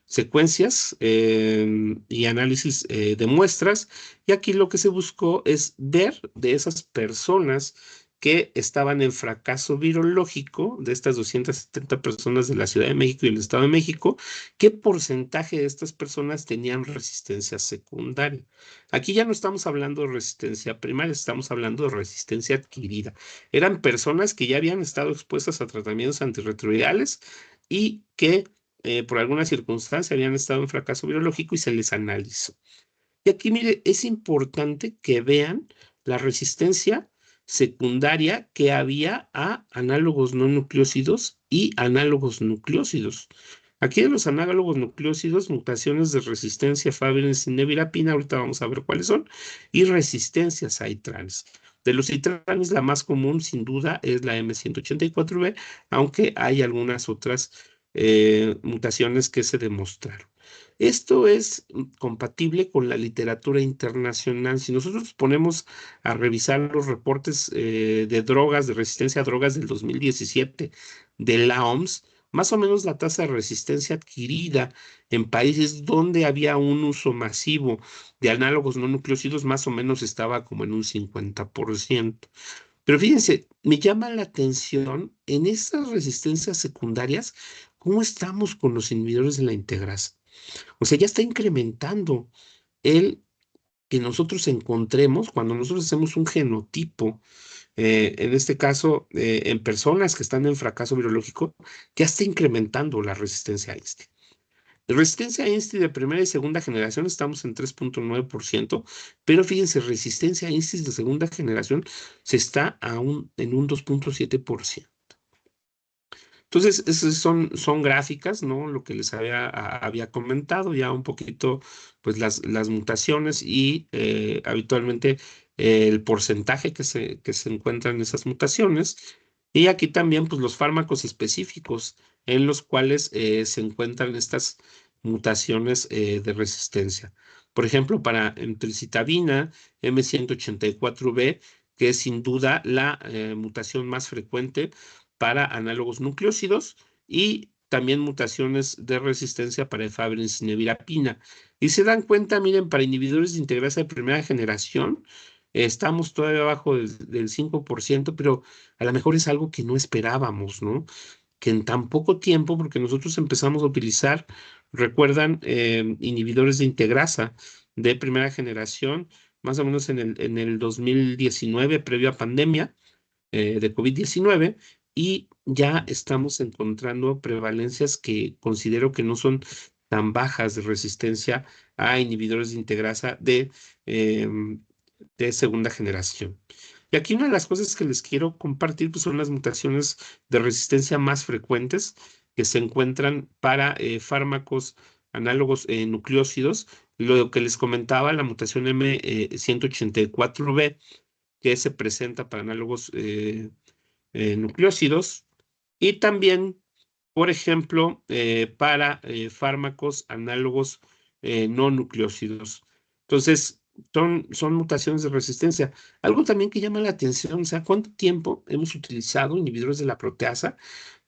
secuencias y análisis de muestras, y aquí lo que se buscó es ver de esas personas que estaban en fracaso virológico, de estas 270 personas de la Ciudad de México y el Estado de México, qué porcentaje de estas personas tenían resistencia secundaria. Aquí ya no estamos hablando de resistencia primaria, estamos hablando de resistencia adquirida. Eran personas que ya habían estado expuestas a tratamientos antirretrovirales y que por alguna circunstancia habían estado en fracaso virológico y se les analizó. Y aquí, mire, es importante que vean la resistencia secundaria que había a análogos no nucleócidos y análogos nucleócidos. Aquí de los análogos nucleócidos, mutaciones de resistencia a Fabry y nevirapina, ahorita vamos a ver cuáles son, y resistencias a ITRANS. De los ITRANS, la más común, sin duda, es la M184B, aunque hay algunas otras mutaciones que se demostraron. Esto es compatible con la literatura internacional. Si nosotros nos ponemos a revisar los reportes de drogas, de resistencia a drogas del 2017 de la OMS, más o menos la tasa de resistencia adquirida en países donde había un uso masivo de análogos no nucleócidos, más o menos estaba como en un 50%. Pero fíjense, me llama la atención en estas resistencias secundarias, ¿cómo estamos con los inhibidores de la integrasa? O sea, ya está incrementando el que nosotros encontremos cuando nosotros hacemos un genotipo, en este caso, en personas que están en fracaso virológico, ya está incrementando la resistencia a INSTI. La resistencia a INSTI de primera y segunda generación estamos en 3.9%, pero fíjense, resistencia a INSTI de segunda generación se está en un 2.7%. Entonces, esas son gráficas, ¿no? Lo que les había comentado ya un poquito, pues las mutaciones y habitualmente el porcentaje que se encuentran en esas mutaciones. Y aquí también, pues los fármacos específicos en los cuales se encuentran estas mutaciones de resistencia. Por ejemplo, para emtricitabina, M184B, que es sin duda la mutación más frecuente para análogos nucleócidos y también mutaciones de resistencia para efavirenz y nevirapina. Y se dan cuenta, miren, para inhibidores de integrasa de primera generación, estamos todavía abajo del 5%, pero a lo mejor es algo que no esperábamos, ¿no? Que en tan poco tiempo, porque nosotros empezamos a utilizar, recuerdan, inhibidores de integrasa de primera generación, más o menos en el 2019, previo a pandemia de COVID-19, y ya estamos encontrando prevalencias que considero que no son tan bajas de resistencia a inhibidores de integrasa de segunda generación. Y aquí una de las cosas que les quiero compartir pues, son las mutaciones de resistencia más frecuentes que se encuentran para fármacos análogos nucleósidos. Lo que les comentaba, la mutación M184B, que se presenta para análogos nucleósidos, y también, por ejemplo, para fármacos análogos no nucleósidos. Entonces, son mutaciones de resistencia. Algo también que llama la atención, o sea, ¿cuánto tiempo hemos utilizado inhibidores de la proteasa?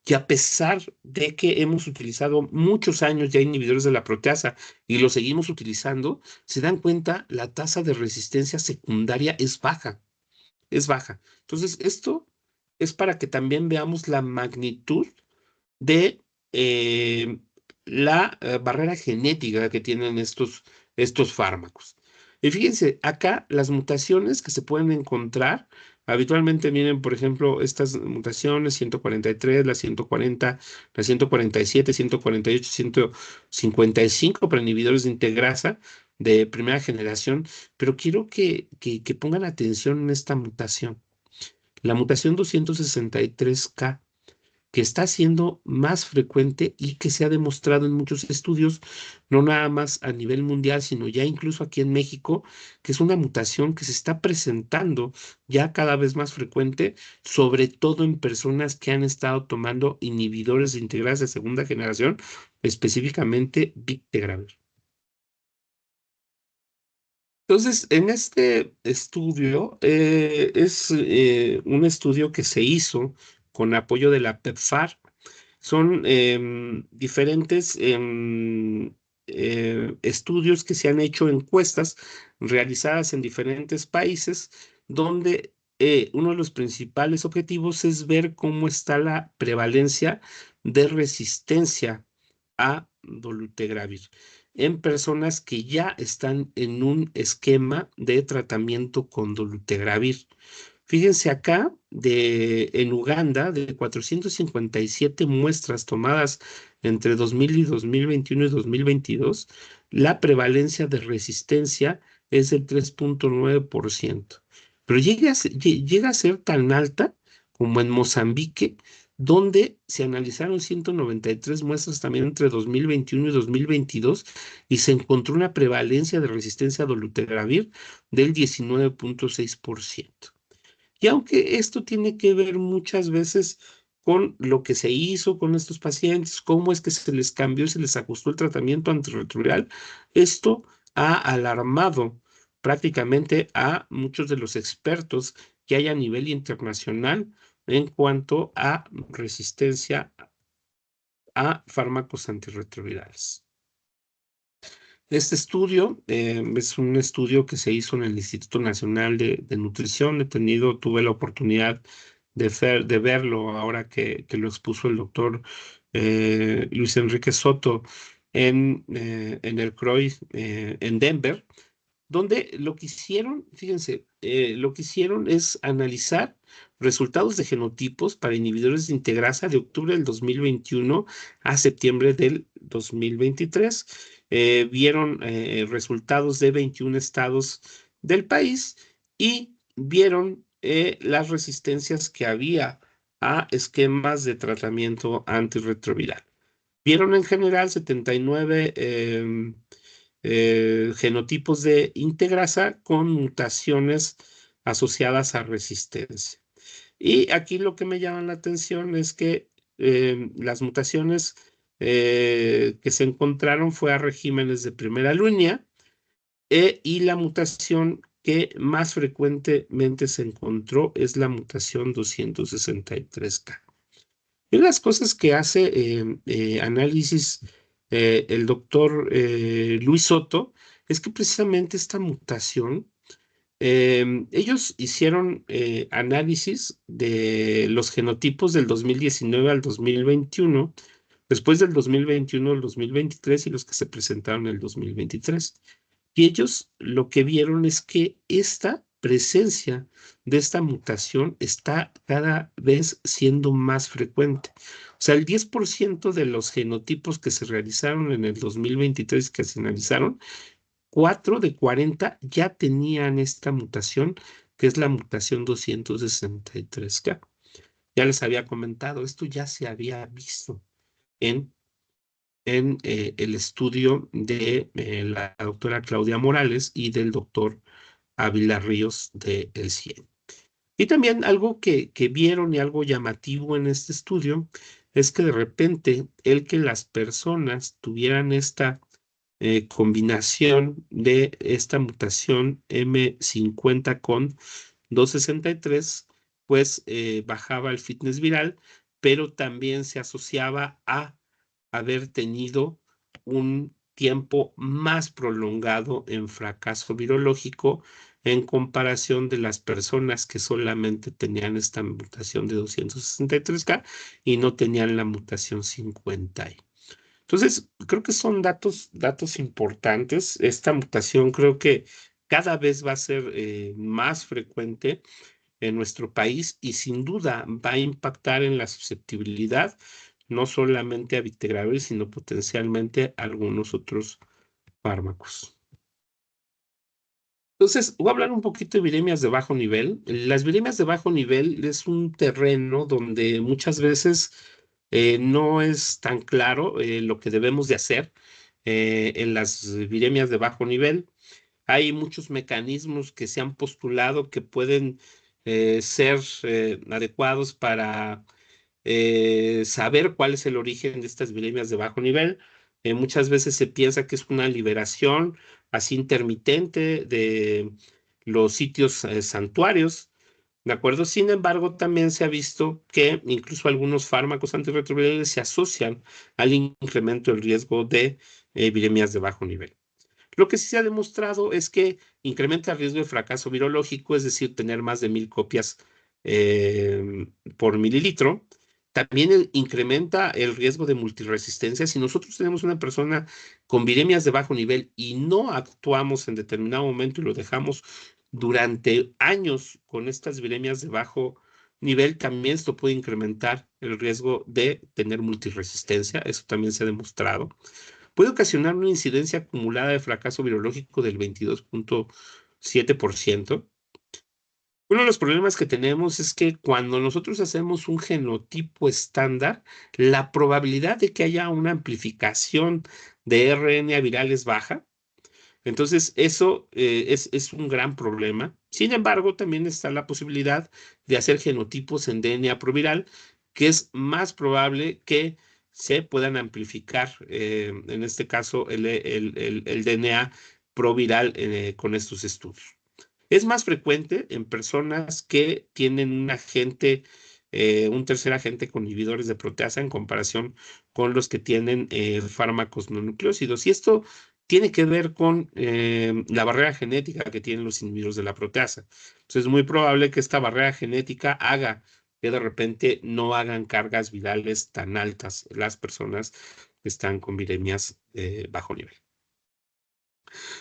Que a pesar de que hemos utilizado muchos años ya inhibidores de la proteasa y lo seguimos utilizando, se dan cuenta, la tasa de resistencia secundaria es baja, es baja. Entonces, esto es para que también veamos la magnitud de eh, la barrera genética que tienen estos fármacos. Y fíjense, acá las mutaciones que se pueden encontrar, habitualmente vienen, por ejemplo, estas mutaciones 143, la 140, la 147, 148, 155 para inhibidores de integrasa de primera generación, pero quiero que pongan atención en esta mutación. La mutación 263K, que está siendo más frecuente y que se ha demostrado en muchos estudios, no nada más a nivel mundial, sino ya incluso aquí en México, que es una mutación que se está presentando ya cada vez más frecuente, sobre todo en personas que han estado tomando inhibidores de integrasa de segunda generación, específicamente Bictegravir. Entonces, en este estudio, es un estudio que se hizo con apoyo de la PEPFAR. Son diferentes estudios que se han hecho, encuestas realizadas en diferentes países, donde uno de los principales objetivos es ver cómo está la prevalencia de resistencia a dolutegravir en personas que ya están en un esquema de tratamiento con dolutegravir. Fíjense acá, en Uganda, de 457 muestras tomadas entre 2000 y 2021 y 2022, la prevalencia de resistencia es del 3,9%. Pero llega a ser tan alta como en Mozambique, donde se analizaron 193 muestras también entre 2021 y 2022 y se encontró una prevalencia de resistencia a dolutegravir del 19,6%. Y aunque esto tiene que ver muchas veces con lo que se hizo con estos pacientes, cómo es que se les cambió, se les ajustó el tratamiento antirretroviral, esto ha alarmado prácticamente a muchos de los expertos que hay a nivel internacional en cuanto a resistencia a fármacos antirretrovirales. Este estudio es un estudio que se hizo en el Instituto Nacional de Nutrición. Tuve la oportunidad de verlo ahora que lo expuso el doctor Luis Enrique Soto en el CROI en Denver, donde lo que hicieron, fíjense, lo que hicieron es analizar resultados de genotipos para inhibidores de integrasa de octubre del 2021 a septiembre del 2023. Vieron resultados de 21 estados del país y vieron las resistencias que había a esquemas de tratamiento antirretroviral. Vieron en general 79 genotipos de integrasa con mutaciones asociadas a resistencia. Y aquí lo que me llama la atención es que las mutaciones que se encontraron fue a regímenes de primera línea y la mutación que más frecuentemente se encontró es la mutación 263K. Y una de las cosas que hace análisis el doctor Luis Soto es que precisamente esta mutación, ellos hicieron análisis de los genotipos del 2019 al 2021, después del 2021 al 2023 y los que se presentaron en el 2023. Y ellos lo que vieron es que esta presencia de esta mutación está cada vez siendo más frecuente. O sea, el 10% de los genotipos que se realizaron en el 2023 que se analizaron, 4 de 40 ya tenían esta mutación, que es la mutación 263K. Ya les había comentado, esto ya se había visto en, en el estudio de la doctora Claudia Morales y del doctor Ávila Ríos de El CIE. Y también algo que vieron y algo llamativo en este estudio es que de repente el que las personas tuvieran esta combinación de esta mutación M50 con 263, pues bajaba el fitness viral, pero también se asociaba a haber tenido un tiempo más prolongado en fracaso virológico en comparación de las personas que solamente tenían esta mutación de 263K y no tenían la mutación 50. Entonces, creo que son datos importantes. Esta mutación creo que cada vez va a ser más frecuente en nuestro país y sin duda va a impactar en la susceptibilidad, no solamente a Vitegravel, sino potencialmente a algunos otros fármacos. Entonces, voy a hablar un poquito de viremias de bajo nivel. Las viremias de bajo nivel es un terreno donde muchas veces no es tan claro lo que debemos de hacer en las viremias de bajo nivel. Hay muchos mecanismos que se han postulado que pueden ser adecuados para saber cuál es el origen de estas viremias de bajo nivel. Muchas veces se piensa que es una liberación así intermitente de los sitios santuarios, ¿de acuerdo? Sin embargo, también se ha visto que incluso algunos fármacos antirretrovirales se asocian al incremento del riesgo de viremias de bajo nivel. Lo que sí se ha demostrado es que incrementa el riesgo de fracaso virológico, es decir, tener más de 1000 copias por mililitro. También incrementa el riesgo de multiresistencia. Si nosotros tenemos una persona con viremias de bajo nivel y no actuamos en determinado momento y lo dejamos durante años con estas viremias de bajo nivel, también esto puede incrementar el riesgo de tener multiresistencia. Eso también se ha demostrado. Puede ocasionar una incidencia acumulada de fracaso virológico del 22.7%. Uno de los problemas que tenemos es que cuando nosotros hacemos un genotipo estándar, la probabilidad de que haya una amplificación de RNA viral es baja. Entonces, eso es un gran problema. Sin embargo, también está la posibilidad de hacer genotipos en DNA proviral, que es más probable que se puedan amplificar, en este caso, el DNA proviral con estos estudios. Es más frecuente en personas que tienen un agente, un tercer agente con inhibidores de proteasa en comparación con los que tienen fármacos no nucleósidos. Y esto tiene que ver con la barrera genética que tienen los inhibidores de la proteasa. Entonces es muy probable que esta barrera genética haga que de repente no hagan cargas virales tan altas las personas que están con viremias bajo nivel.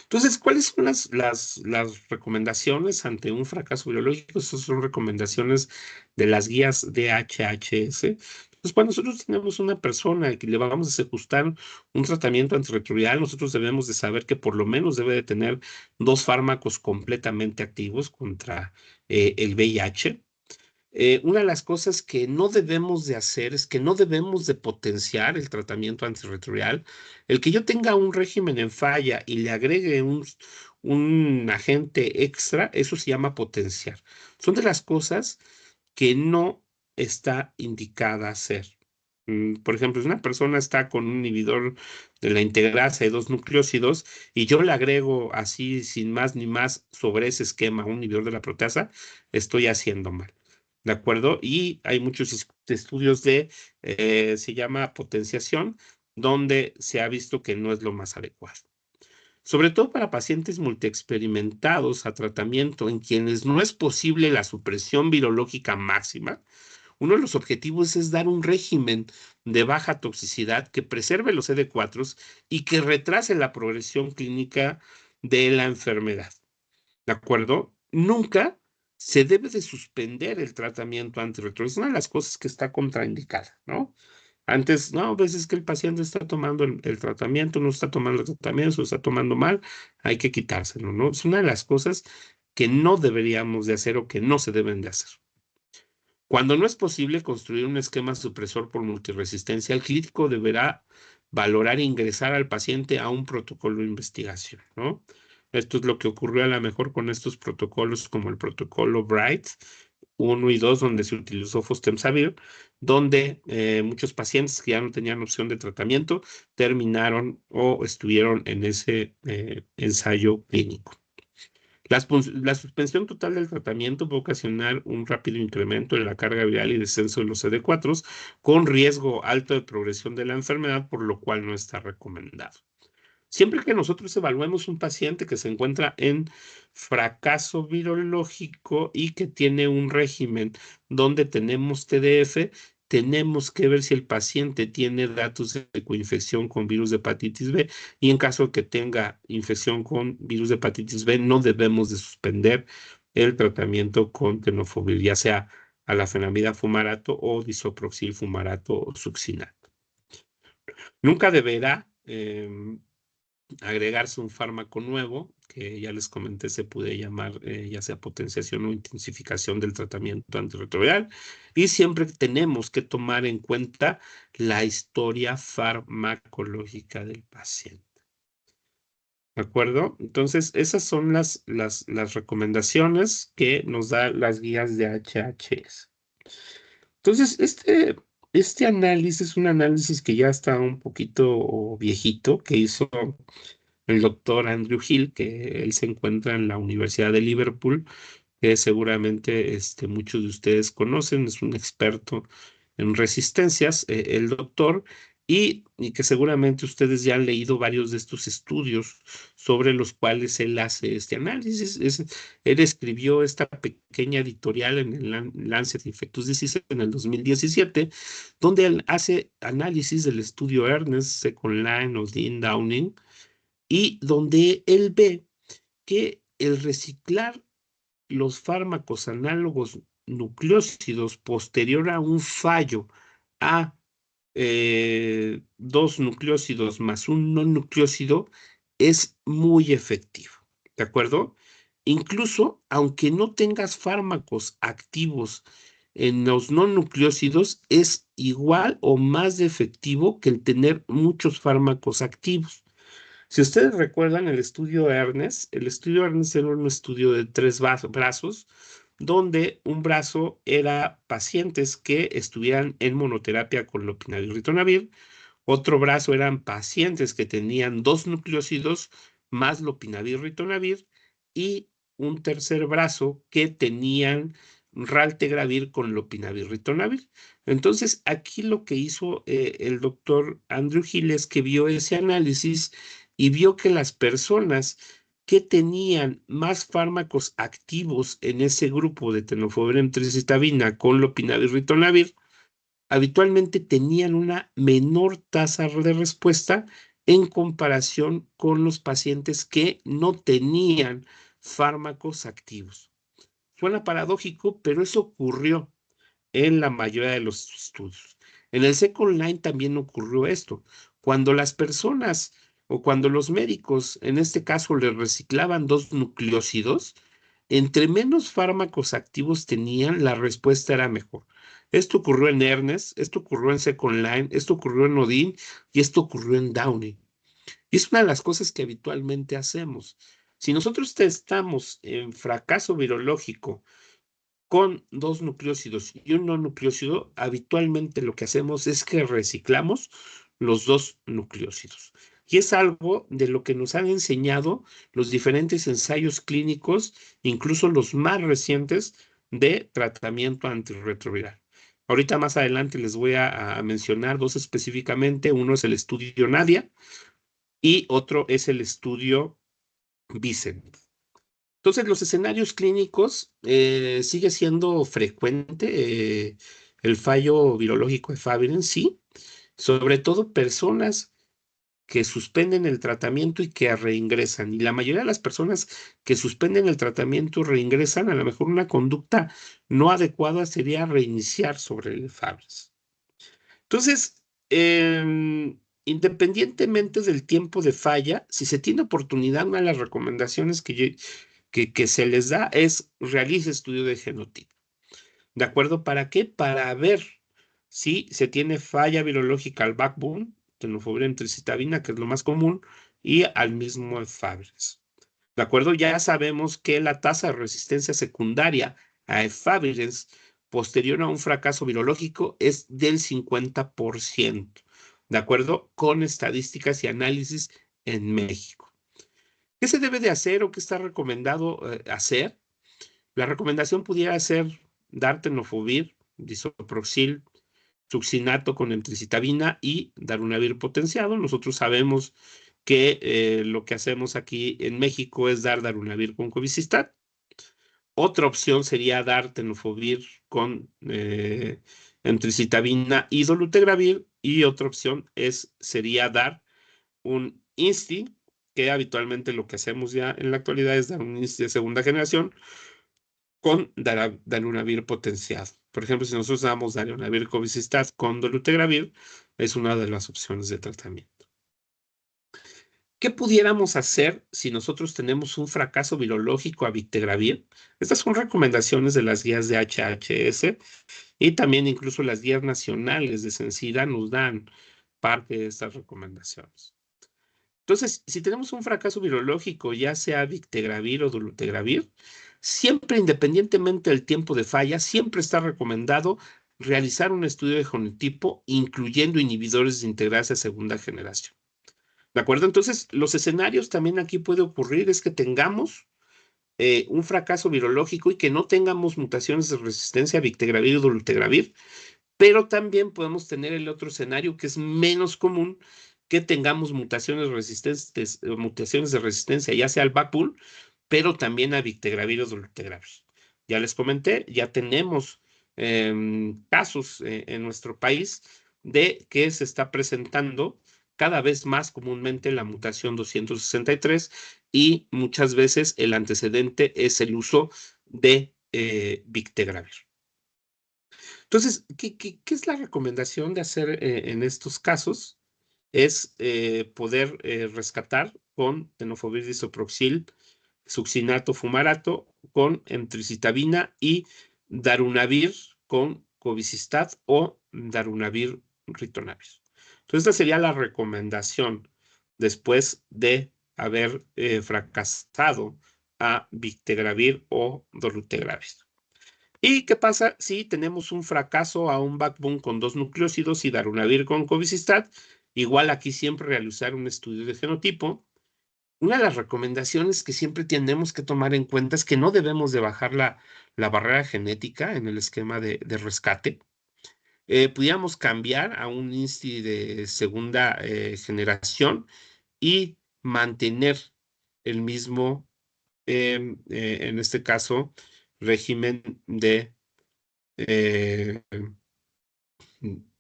Entonces, ¿cuáles son las recomendaciones ante un fracaso biológico? Estas son recomendaciones de las guías de HHS. Pues cuando nosotros tenemos una persona que le vamos a ejecutar un tratamiento antirretroviral, nosotros debemos de saber que por lo menos debe de tener 2 fármacos completamente activos contra el VIH. Una de las cosas que no debemos de hacer es que no debemos de potenciar el tratamiento antirretroviral. El que yo tenga un régimen en falla y le agregue un agente extra, eso se llama potenciar. Son de las cosas que no está indicada hacer. Por ejemplo, si una persona está con un inhibidor de la integrasa de 2 nucleósidos y yo le agrego así sin más ni más sobre ese esquema un inhibidor de la proteasa, estoy haciendo mal. ¿De acuerdo? Y hay muchos estudios se llama potenciación, donde se ha visto que no es lo más adecuado. Sobre todo para pacientes multiexperimentados a tratamiento en quienes no es posible la supresión virológica máxima, uno de los objetivos es dar un régimen de baja toxicidad que preserve los CD4 y que retrase la progresión clínica de la enfermedad. ¿De acuerdo? nunca se debe de suspender el tratamiento antirretroviral. Es una de las cosas que está contraindicada, ¿no? Antes, no, a veces que el paciente está tomando el tratamiento, no está tomando el tratamiento, o está tomando mal, hay que quitárselo, ¿no? Es una de las cosas que no deberíamos de hacer o que no se deben de hacer. Cuando no es posible construir un esquema supresor por multiresistencia, el clínico deberá valorar e ingresar al paciente a un protocolo de investigación, ¿no? Esto es lo que ocurrió a lo mejor con estos protocolos como el protocolo BRIGHT 1 y 2, donde se utilizó fostemsavir, donde muchos pacientes que ya no tenían opción de tratamiento terminaron o estuvieron en ese ensayo clínico. La suspensión total del tratamiento puede ocasionar un rápido incremento en la carga viral y descenso de los CD4 con riesgo alto de progresión de la enfermedad, por lo cual no está recomendado. Siempre que nosotros evaluemos un paciente que se encuentra en fracaso virológico y que tiene un régimen donde tenemos TDF, tenemos que ver si el paciente tiene datos de coinfección con virus de hepatitis B, y en caso de que tenga infección con virus de hepatitis B, no debemos de suspender el tratamiento con tenofovir, ya sea alafenamida fumarato o disoproxil fumarato o succinato. Nunca deberá agregarse un fármaco nuevo, que ya les comenté, se puede llamar ya sea potenciación o intensificación del tratamiento antirretroviral, y siempre tenemos que tomar en cuenta la historia farmacológica del paciente. ¿De acuerdo? Entonces, esas son las recomendaciones que nos dan las guías de HHS. Entonces, este análisis es un análisis que ya está un poquito viejito, que hizo el doctor Andrew Hill, que él se encuentra en la Universidad de Liverpool, que seguramente muchos de ustedes conocen, es un experto en resistencias, el doctor, y que seguramente ustedes ya han leído varios de estos estudios sobre los cuales él hace este análisis. Él escribió esta pequeña editorial en el Lancet Infectious Diseases en el 2017, donde él hace análisis del estudio Ernest, Second Line o Dean Downing, y donde él ve que el reciclar los fármacos análogos nucleósidos posterior a un fallo a dos nucleósidos más un no nucleósido es muy efectivo, ¿de acuerdo? Incluso aunque no tengas fármacos activos en los no nucleósidos, es igual o más de efectivo que el tener muchos fármacos activos. Si ustedes recuerdan el estudio Ernest era un estudio de tres brazos, donde un brazo era pacientes que estuvieran en monoterapia con lopinavir y ritonavir, otro brazo eran pacientes que tenían dos nucleósidos más lopinavir y ritonavir, y un tercer brazo que tenían raltegravir con lopinavir y ritonavir. Entonces, aquí lo que hizo el doctor Andrew Hill es que vio ese análisis y vio que las personas que tenían más fármacos activos en ese grupo de tenofovir emtricitabina con lopinavir y ritonavir habitualmente tenían una menor tasa de respuesta en comparación con los pacientes que no tenían fármacos activos. Suena paradójico, pero eso ocurrió en la mayoría de los estudios. En el Second Line también ocurrió esto. Cuando las personas o cuando los médicos, en este caso, les reciclaban dos nucleósidos, entre menos fármacos activos tenían, la respuesta era mejor. Esto ocurrió en Ernest, esto ocurrió en Second Line, esto ocurrió en Odin y esto ocurrió en Downey. Y es una de las cosas que habitualmente hacemos. Si nosotros estamos en fracaso virológico con dos nucleósidos y un no nucleósido, habitualmente lo que hacemos es que reciclamos los dos nucleósidos. Y es algo de lo que nos han enseñado los diferentes ensayos clínicos, incluso los más recientes de tratamiento antirretroviral. Ahorita más adelante les voy a mencionar dos específicamente. Uno es el estudio Nadia y otro es el estudio Vicent. Entonces, los escenarios clínicos sigue siendo frecuente el fallo virológico de Faviren, sí, sobre todo personas que suspenden el tratamiento y que reingresan. Y la mayoría de las personas que suspenden el tratamiento y reingresan, a lo mejor una conducta no adecuada sería reiniciar sobre el Fabres. Entonces, independientemente del tiempo de falla, si se tiene oportunidad, una de las recomendaciones que se les da es realice estudio de genotipo. ¿De acuerdo? ¿Para qué? Para ver si se tiene falla virológica al backbone, tenofovir emtricitabina, que es lo más común, y al mismo Fabres. ¿De acuerdo? Ya sabemos que la tasa de resistencia secundaria a efavirenz posterior a un fracaso virológico es del 50%, ¿de acuerdo? Con estadísticas y análisis en México. ¿Qué se debe de hacer o qué está recomendado hacer? La recomendación pudiera ser dar tenofovir, disoproxil, succinato con emtricitabina y darunavir potenciado. Nosotros sabemos que lo que hacemos aquí en México es dar darunavir con cobicistat. Otra opción sería dar tenofovir con emtricitabina y dolutegravir. Y otra opción sería dar un INSTI, que habitualmente lo que hacemos ya en la actualidad es dar un INSTI de segunda generación con darunavir potenciado. Por ejemplo, si nosotros damos darunavir cobicistat con dolutegravir, es una de las opciones de tratamiento. ¿Qué pudiéramos hacer si nosotros tenemos un fracaso virológico a Bictegravir? Estas son recomendaciones de las guías de HHS y también incluso las guías nacionales de SENSIDA nos dan parte de estas recomendaciones. Entonces, si tenemos un fracaso virológico, ya sea Bictegravir o dolutegravir, siempre, independientemente del tiempo de falla, siempre está recomendado realizar un estudio de genotipo, incluyendo inhibidores de integrasa de segunda generación. ¿De acuerdo? Entonces, los escenarios también aquí puede ocurrir es que tengamos un fracaso virológico y que no tengamos mutaciones de resistencia a Bictegravir o dolutegravir, pero también podemos tener el otro escenario que es menos común, que tengamos mutaciones resistentes, mutaciones de resistencia, ya sea al backbone, pero también a Bictegravir o dolutegravir. Ya les comenté, ya tenemos casos en nuestro país de que se está presentando cada vez más comúnmente la mutación 263 y muchas veces el antecedente es el uso de Bictegravir. Entonces, ¿qué es la recomendación de hacer en estos casos? Es poder rescatar con tenofovir disoproxil, succinato fumarato, con emtricitabina y darunavir con cobicistat o darunavir ritonavir. Entonces, esta sería la recomendación después de haber fracasado a Bictegravir o dolutegravir. ¿Y qué pasa si tenemos un fracaso a un backbone con 2 nucleósidos y darunavir con cobicistat? Igual aquí siempre realizar un estudio de genotipo. Una de las recomendaciones que siempre tenemos que tomar en cuenta es que no debemos de bajar la barrera genética en el esquema de rescate. Pudiéramos cambiar a un INSTI de segunda generación y mantener el mismo, en este caso, régimen de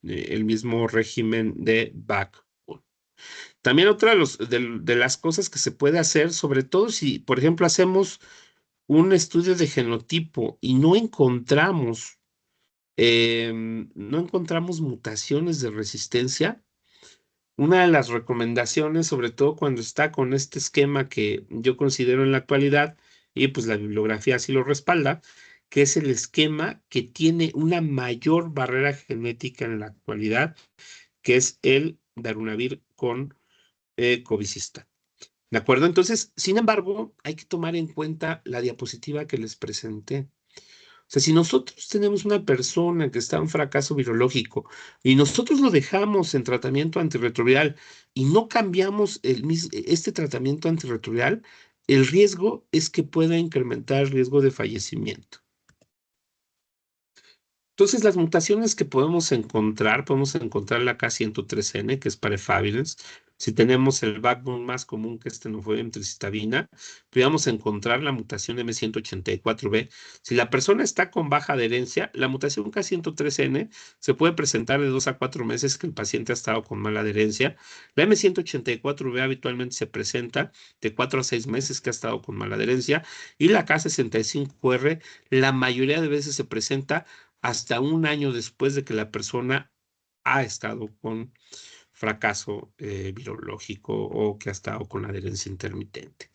el mismo régimen de backbone. También otra de las cosas que se puede hacer, sobre todo si, por ejemplo, hacemos un estudio de genotipo y no encontramos mutaciones de resistencia. Una de las recomendaciones, sobre todo cuando está con este esquema que yo considero en la actualidad, y pues la bibliografía así lo respalda, que es el esquema que tiene una mayor barrera genética en la actualidad, que es el darunavir con cobicistat. ¿De acuerdo? Entonces, sin embargo, hay que tomar en cuenta la diapositiva que les presenté. O sea, si nosotros tenemos una persona que está en fracaso virológico y nosotros lo dejamos en tratamiento antirretroviral y no cambiamos este tratamiento antirretroviral, el riesgo es que pueda incrementar el riesgo de fallecimiento. Entonces, las mutaciones que podemos encontrar la K103N, que es para efavirenz. Si tenemos el backbone más común, que es tenofovir tricitabina, podríamos encontrar la mutación M184B. Si la persona está con baja adherencia, la mutación K103N se puede presentar de 2 a 4 meses que el paciente ha estado con mala adherencia. La M184B habitualmente se presenta de 4 a 6 meses que ha estado con mala adherencia. Y la K65R, la mayoría de veces se presenta hasta un año después de que la persona ha estado con fracaso virológico o que ha estado con adherencia intermitente.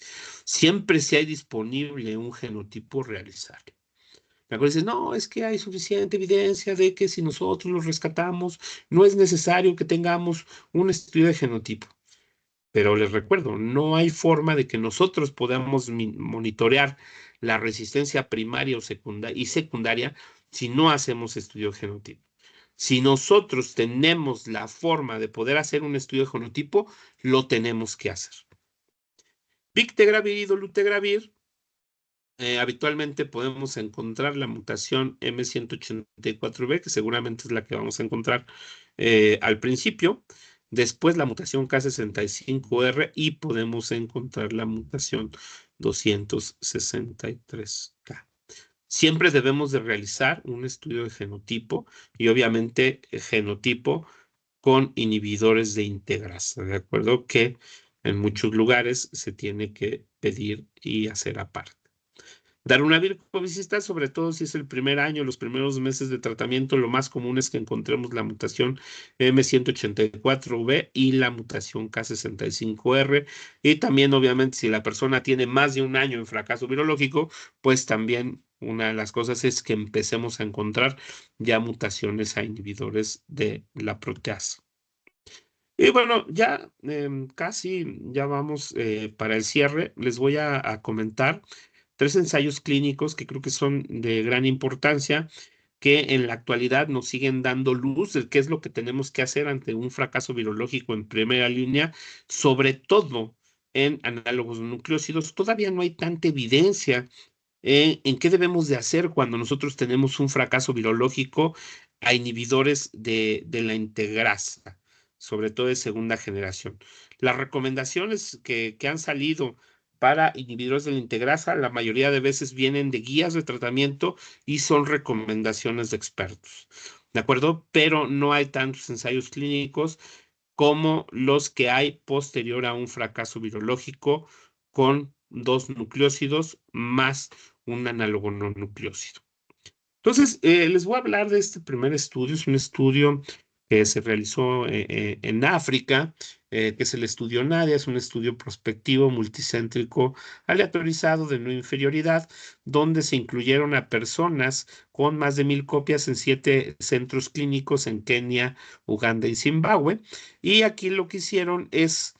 Siempre si hay disponible un genotipo, realizarlo. Me acuerdo, dices, no, es que hay suficiente evidencia de que si nosotros los rescatamos, no es necesario que tengamos un estudio de genotipo. Pero les recuerdo, no hay forma de que nosotros podamos monitorear la resistencia primaria y secundaria si no hacemos estudio de genotipo. Si nosotros tenemos la forma de poder hacer un estudio de genotipo, lo tenemos que hacer. Bictegravir y dolutegravir, habitualmente podemos encontrar la mutación M184B, que seguramente es la que vamos a encontrar al principio. Después la mutación K65R y podemos encontrar la mutación 263K. Siempre debemos de realizar un estudio de genotipo y obviamente genotipo con inhibidores de integrasa, ¿de acuerdo? Que en muchos lugares se tiene que pedir y hacer aparte. Darunavir covicista, sobre todo si es el primer año, los primeros meses de tratamiento, lo más común es que encontremos la mutación M184V y la mutación K65R. Y también, obviamente, si la persona tiene más de un año en fracaso virológico, pues también una de las cosas es que empecemos a encontrar ya mutaciones a inhibidores de la proteasa. Y bueno, ya casi ya vamos para el cierre. Les voy a comentar 3 ensayos clínicos que creo que son de gran importancia, que en la actualidad nos siguen dando luz de qué es lo que tenemos que hacer ante un fracaso virológico en primera línea, sobre todo en análogos nucleósidos. Todavía no hay tanta evidencia en qué debemos de hacer cuando nosotros tenemos un fracaso virológico a inhibidores de la integrasa, sobre todo de segunda generación. Las recomendaciones que han salido para inhibidores de la integrasa, la mayoría de veces vienen de guías de tratamiento y son recomendaciones de expertos, ¿de acuerdo? Pero no hay tantos ensayos clínicos como los que hay posterior a un fracaso virológico con 2 nucleósidos más un análogo no nucleósido. Entonces, les voy a hablar de este primer estudio. Es un estudio que se realizó en África, que es el estudio NADIA, es un estudio prospectivo, multicéntrico, aleatorizado de no inferioridad, donde se incluyeron a personas con más de 1,000 copias en 7 centros clínicos en Kenia, Uganda y Zimbabue. Y aquí lo que hicieron es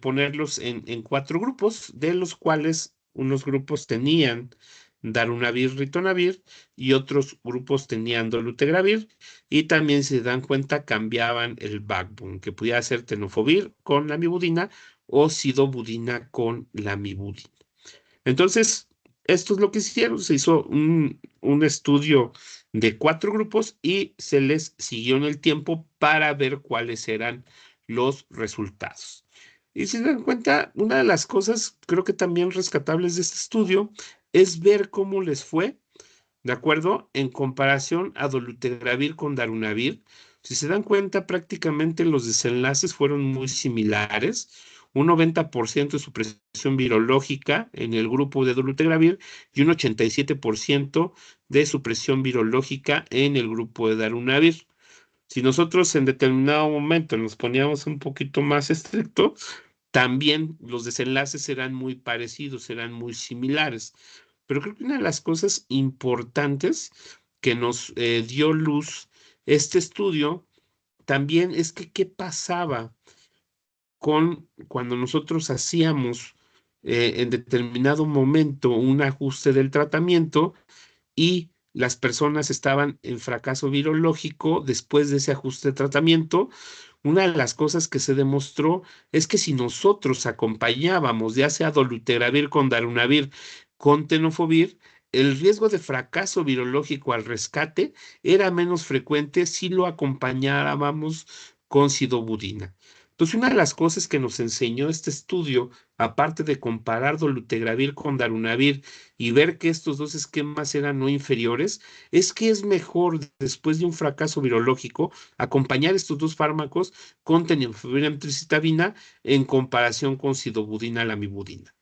ponerlos en 4 grupos, de los cuales unos grupos tenían darunavir, ritonavir y otros grupos tenían dolutegravir, y también, si se dan cuenta, cambiaban el backbone, que podía ser tenofovir con la mibudina o sidobudina con la mibudina. Entonces, esto es lo que hicieron. Se hizo un estudio de 4 grupos y se les siguió en el tiempo para ver cuáles eran los resultados. Y si se dan cuenta, una de las cosas creo que también rescatables de este estudio es ver cómo les fue, ¿de acuerdo? En comparación a dolutegravir con darunavir. Si se dan cuenta, prácticamente los desenlaces fueron muy similares. Un 90% de supresión virológica en el grupo de dolutegravir y un 87% de supresión virológica en el grupo de darunavir. Si nosotros en determinado momento nos poníamos un poquito más estrictos, también los desenlaces serán muy parecidos, serán muy similares. Pero creo que una de las cosas importantes que nos dio luz este estudio también es que qué pasaba cuando nosotros hacíamos en determinado momento un ajuste del tratamiento y las personas estaban en fracaso virológico después de ese ajuste de tratamiento. Una de las cosas que se demostró es que si nosotros acompañábamos, ya sea dolutegravir con darunavir, con tenofovir, el riesgo de fracaso virológico al rescate era menos frecuente si lo acompañábamos con sidobudina. Entonces, una de las cosas que nos enseñó este estudio, aparte de comparar dolutegravir con darunavir y ver que estos dos esquemas eran no inferiores, es que es mejor, después de un fracaso virológico, acompañar estos dos fármacos con tenofovir emtricitabina en comparación con sidobudina lamivudina.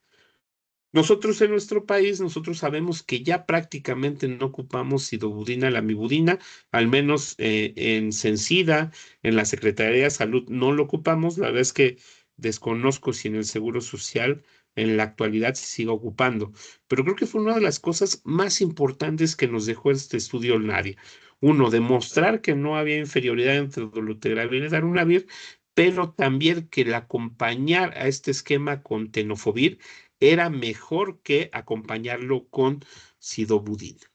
Nosotros en nuestro país, nosotros sabemos que ya prácticamente no ocupamos sidobudina, lamivudina, al menos en Censida, en la Secretaría de Salud no lo ocupamos. La verdad es que desconozco si en el Seguro Social en la actualidad se sigue ocupando, pero creo que fue una de las cosas más importantes que nos dejó este estudio NADIA. Uno, demostrar que no había inferioridad entre dolutegravir y darunavir, pero también que el acompañar a este esquema con tenofovir era mejor que acompañarlo con sidobudina.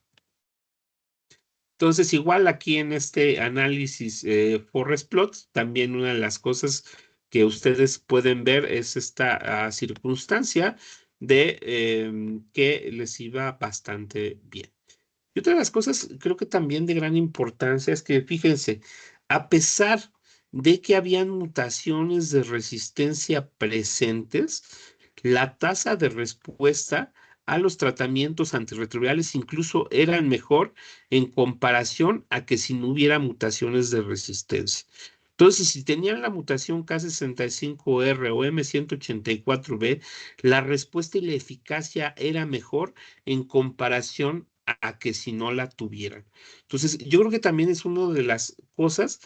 Entonces, igual aquí en este análisis Forest Plot, también una de las cosas que ustedes pueden ver es esta circunstancia de que les iba bastante bien. Y otra de las cosas, creo que también de gran importancia es que, fíjense, a pesar de que habían mutaciones de resistencia presentes, la tasa de respuesta a los tratamientos antirretrovirales incluso eran mejor en comparación a que si no hubiera mutaciones de resistencia. Entonces, si tenían la mutación K65R o M184B, la respuesta y la eficacia era mejor en comparación a que si no la tuvieran. Entonces, yo creo que también es una de las cosas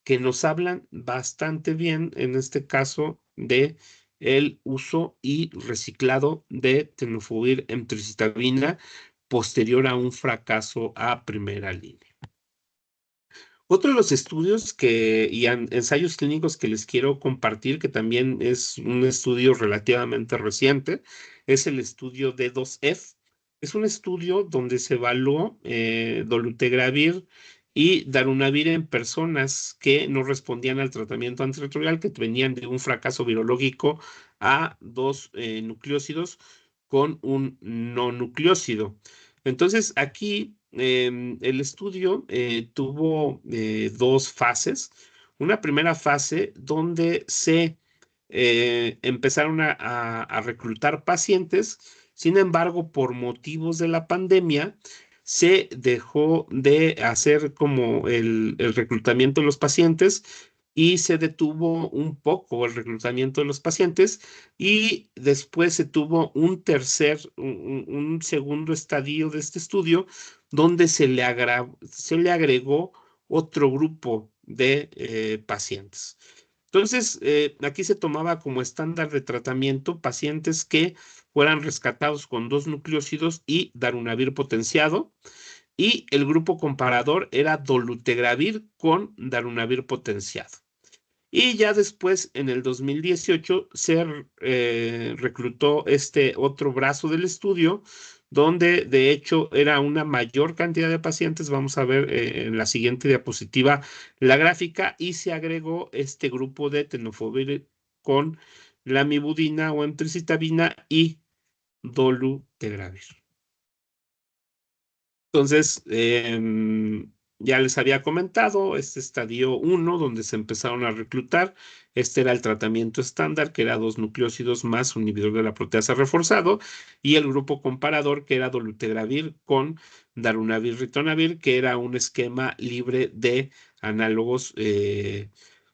que nos hablan bastante bien, en este caso, de el uso y reciclado de tenofovir emtricitabina posterior a un fracaso a primera línea. Otro de los estudios y ensayos clínicos que les quiero compartir, que también es un estudio relativamente reciente, es el estudio D2F. Es un estudio donde se evaluó dolutegravir y darunavir en personas que no respondían al tratamiento antirretroviral, que venían de un fracaso virológico a dos nucleócidos con un no nucleócido. Entonces, aquí el estudio tuvo dos fases. Una primera fase donde se empezaron a reclutar pacientes. Sin embargo, por motivos de la pandemia, se dejó de hacer como el reclutamiento de los pacientes y se detuvo un poco el reclutamiento de los pacientes y después se tuvo un segundo estadio de este estudio donde se le agregó otro grupo de pacientes. Entonces, aquí se tomaba como estándar de tratamiento pacientes que fueran rescatados con dos nucleócidos y darunavir potenciado, y el grupo comparador era dolutegravir con darunavir potenciado. Y ya después, en el 2018, se reclutó este otro brazo del estudio, donde de hecho era una mayor cantidad de pacientes. Vamos a ver en la siguiente diapositiva la gráfica, y se agregó este grupo de tenofovir con lamivudina o emtricitabina y dolutegravir. Entonces, ya les había comentado, este estadio 1, donde se empezaron a reclutar, este era el tratamiento estándar, que era dos nucleócidos más un inhibidor de la proteasa reforzado, y el grupo comparador, que era dolutegravir con darunavir ritonavir, que era un esquema libre de análogos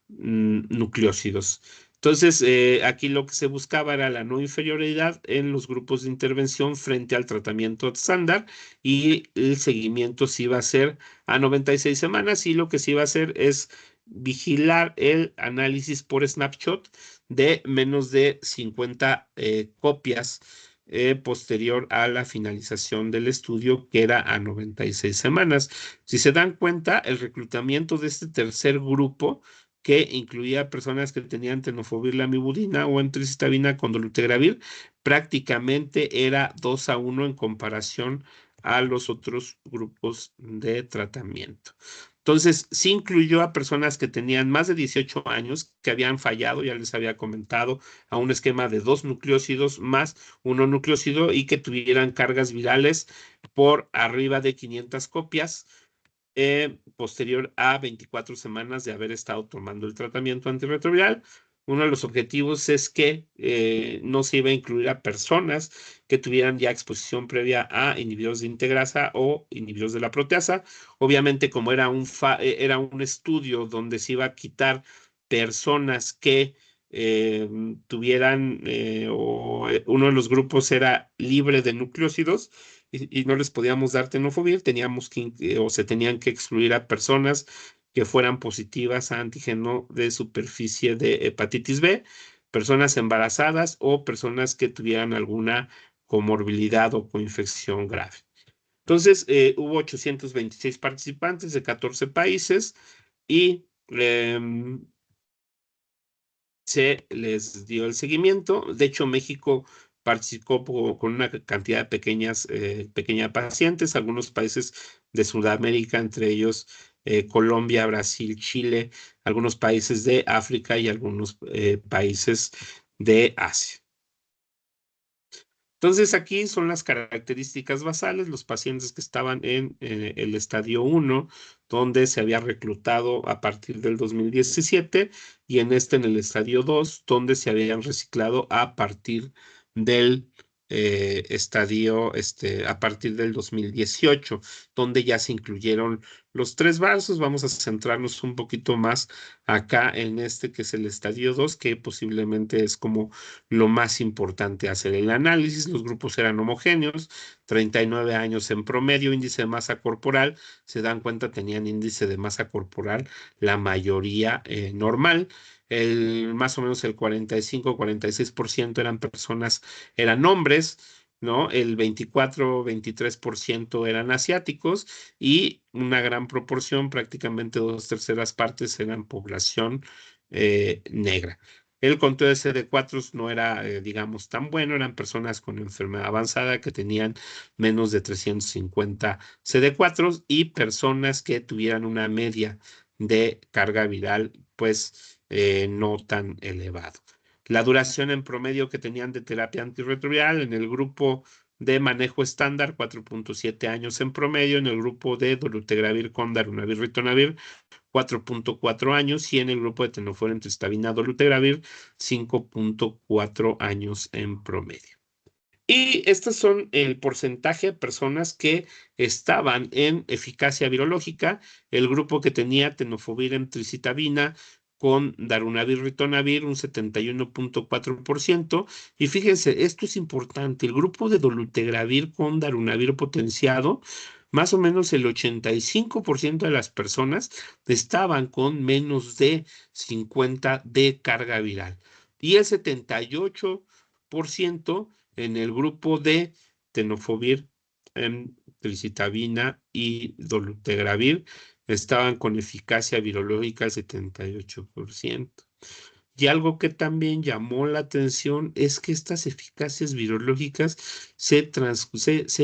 nucleócidos. Entonces, aquí lo que se buscaba era la no inferioridad en los grupos de intervención frente al tratamiento estándar, y el seguimiento se iba a hacer a 96 semanas, y lo que se iba a hacer es vigilar el análisis por snapshot de menos de 50 copias posterior a la finalización del estudio, que era a 96 semanas. Si se dan cuenta, el reclutamiento de este tercer grupo, que incluía personas que tenían tenofovir lamivudina o emtricitabina con dolutegravir, prácticamente era 2-1 en comparación a los otros grupos de tratamiento. Entonces, sí incluyó a personas que tenían más de 18 años, que habían fallado, ya les había comentado, a un esquema de 2 nucleócidos más uno nucleócido y que tuvieran cargas virales por arriba de 500 copias, posterior a 24 semanas de haber estado tomando el tratamiento antirretroviral. Uno de los objetivos es que no se iba a incluir a personas que tuvieran ya exposición previa a inhibidores de integrasa o inhibidores de la proteasa. Obviamente, como era era un estudio donde se iba a quitar personas que tuvieran, uno de los grupos era libre de nucleócidos, y no les podíamos dar tenofovir, teníamos que, o se tenían que excluir a personas que fueran positivas a antígeno de superficie de hepatitis B, personas embarazadas o personas que tuvieran alguna comorbilidad o coinfección grave. Entonces, hubo 826 participantes de 14 países y se les dio el seguimiento. De hecho, México participó con una cantidad de pequeña pacientes, algunos países de Sudamérica, entre ellos Colombia, Brasil, Chile, algunos países de África y algunos países de Asia. Entonces, aquí son las características basales, los pacientes que estaban en el estadio 1, donde se había reclutado a partir del 2017, y en el estadio 2, donde se habían reciclado a partir del a partir del 2018, donde ya se incluyeron los 3 vasos. Vamos a centrarnos un poquito más acá en que es el estadio 2, que posiblemente es como lo más importante hacer el análisis. Los grupos eran homogéneos, 39 años en promedio, índice de masa corporal, se dan cuenta, tenían índice de masa corporal la mayoría normal. Más o menos el 45-46% eran hombres, ¿no? El 24-23% eran asiáticos y una gran proporción, prácticamente 2/3 partes, eran población negra. El conteo de CD4 no era, digamos, tan bueno, eran personas con enfermedad avanzada que tenían menos de 350 CD4 y personas que tuvieran una media de carga viral, pues no tan elevado. La duración en promedio que tenían de terapia antirretroviral en el grupo de manejo estándar, 4.7 años en promedio, en el grupo de dolutegravir con darunavir ritonavir, 4.4 años, y en el grupo de tenofovir entristabina dolutegravir, 5.4 años en promedio. Y estos son el porcentaje de personas que estaban en eficacia virológica. El grupo que tenía tenofovir emtricitabina con darunavir ritonavir, un 71.4%. Y fíjense, esto es importante, el grupo de dolutegravir con darunavir potenciado, más o menos el 85% de las personas estaban con menos de 50 de carga viral. Y el 78% en el grupo de tenofovir, tricitabina y dolutegravir estaban con eficacia virológica al 78%. Y algo que también llamó la atención es que estas eficacias virológicas se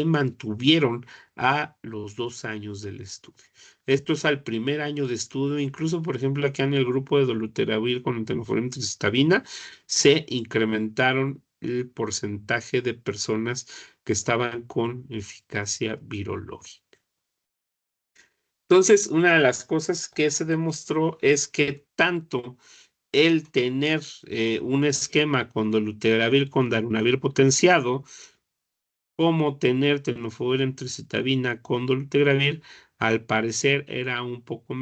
mantuvieron a los 2 años del estudio. Esto es al primer año de estudio. Incluso, por ejemplo, aquí en el grupo de dolutegravir con tenofovir tricitabina se incrementaron el porcentaje de personas que estaban con eficacia virológica. Entonces, una de las cosas que se demostró es que tanto el tener un esquema con dolutegravir con darunavir potenciado, como tener tenofovir emtricitabina con dolutegravir, al parecer era un poco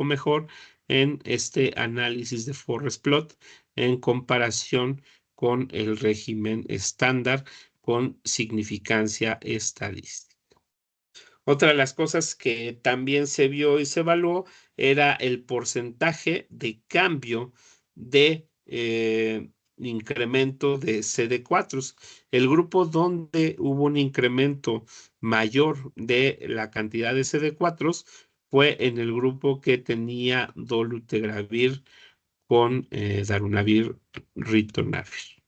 mejor en este análisis de forest plot en comparación con el régimen estándar con significancia estadística. Otra de las cosas que también se vio y se evaluó era el porcentaje de cambio de incremento de CD4. El grupo donde hubo un incremento mayor de la cantidad de CD4 fue en el grupo que tenía dolutegravir con darunavir ritonavir.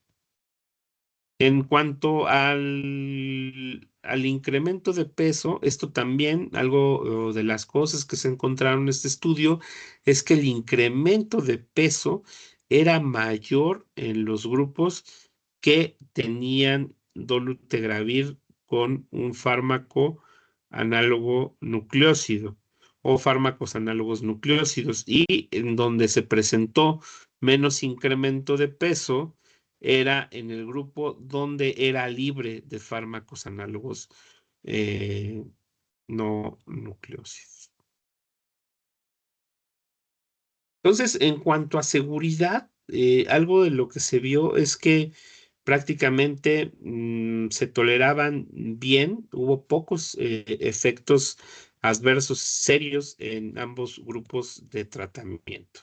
En cuanto al al incremento de peso, esto también, algo de las cosas que se encontraron en este estudio, es que el incremento de peso era mayor en los grupos que tenían dolutegravir con un fármaco análogo nucleósido o fármacos análogos nucleósidos, y en donde se presentó menos incremento de peso era en el grupo donde era libre de fármacos análogos eh, no nucleósidos. Entonces, en cuanto a seguridad, algo de lo que se vio es que prácticamente se toleraban bien, hubo pocos efectos adversos serios en ambos grupos de tratamiento.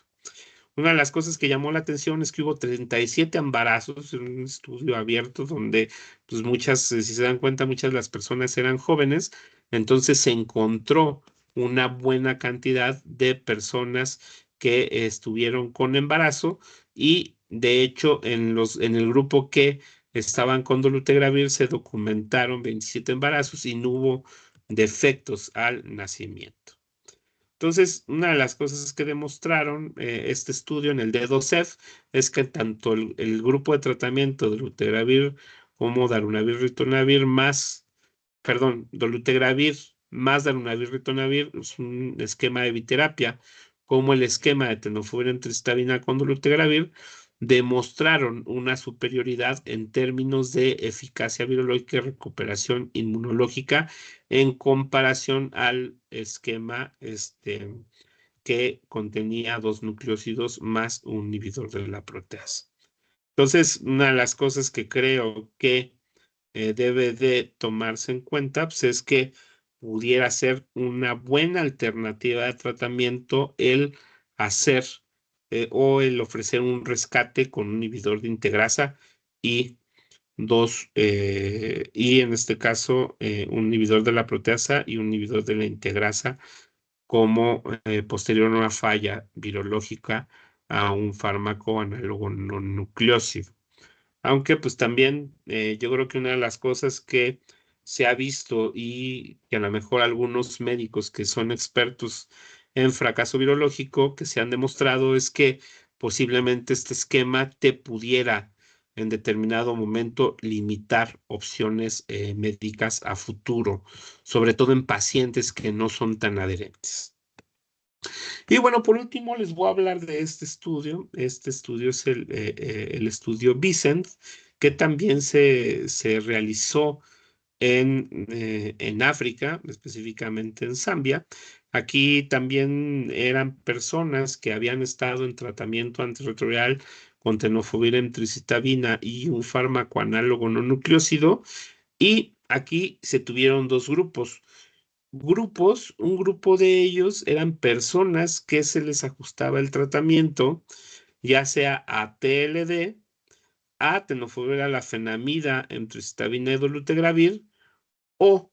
Una de las cosas que llamó la atención es que hubo 37 embarazos en un estudio abierto donde, pues muchas, si se dan cuenta, muchas de las personas eran jóvenes. Entonces se encontró una buena cantidad de personas que estuvieron con embarazo, y de hecho en el grupo que estaban con dolutegravir se documentaron 27 embarazos y no hubo defectos al nacimiento. Entonces, una de las cosas que demostraron este estudio en el D2F es que tanto el grupo de tratamiento de dolutegravir como darunavir ritonavir más, perdón, dolutegravir más darunavir ritonavir es un esquema de biterapia, como el esquema de tenofovir entristabina con dolutegravir, demostraron una superioridad en términos de eficacia virológica y recuperación inmunológica en comparación al esquema que contenía dos nucleósidos más un inhibidor de la proteasa. Entonces, una de las cosas que creo que debe de tomarse en cuenta, pues, es que pudiera ser una buena alternativa de tratamiento el hacer o el ofrecer un rescate con un inhibidor de integrasa y y en este caso un inhibidor de la proteasa y un inhibidor de la integrasa como posterior a una falla virológica a un fármaco análogo no nucleósido. Aunque pues también yo creo que una de las cosas que se ha visto y que a lo mejor algunos médicos que son expertos en fracaso virológico que se han demostrado es que posiblemente este esquema te pudiera en determinado momento limitar opciones médicas a futuro, sobre todo en pacientes que no son tan adherentes. Y bueno, por último les voy a hablar de este estudio. Este estudio es el estudio Vicent, que también se realizó en África, específicamente en Zambia. Aquí también eran personas que habían estado en tratamiento antirretroviral con tenofovir emtricitabina y un fármaco análogo no nucleósido, y aquí se tuvieron dos grupos, un grupo de ellos eran personas que se les ajustaba el tratamiento, ya sea a TLD, a tenofovir alafenamida, emtricitabina y dolutegravir, o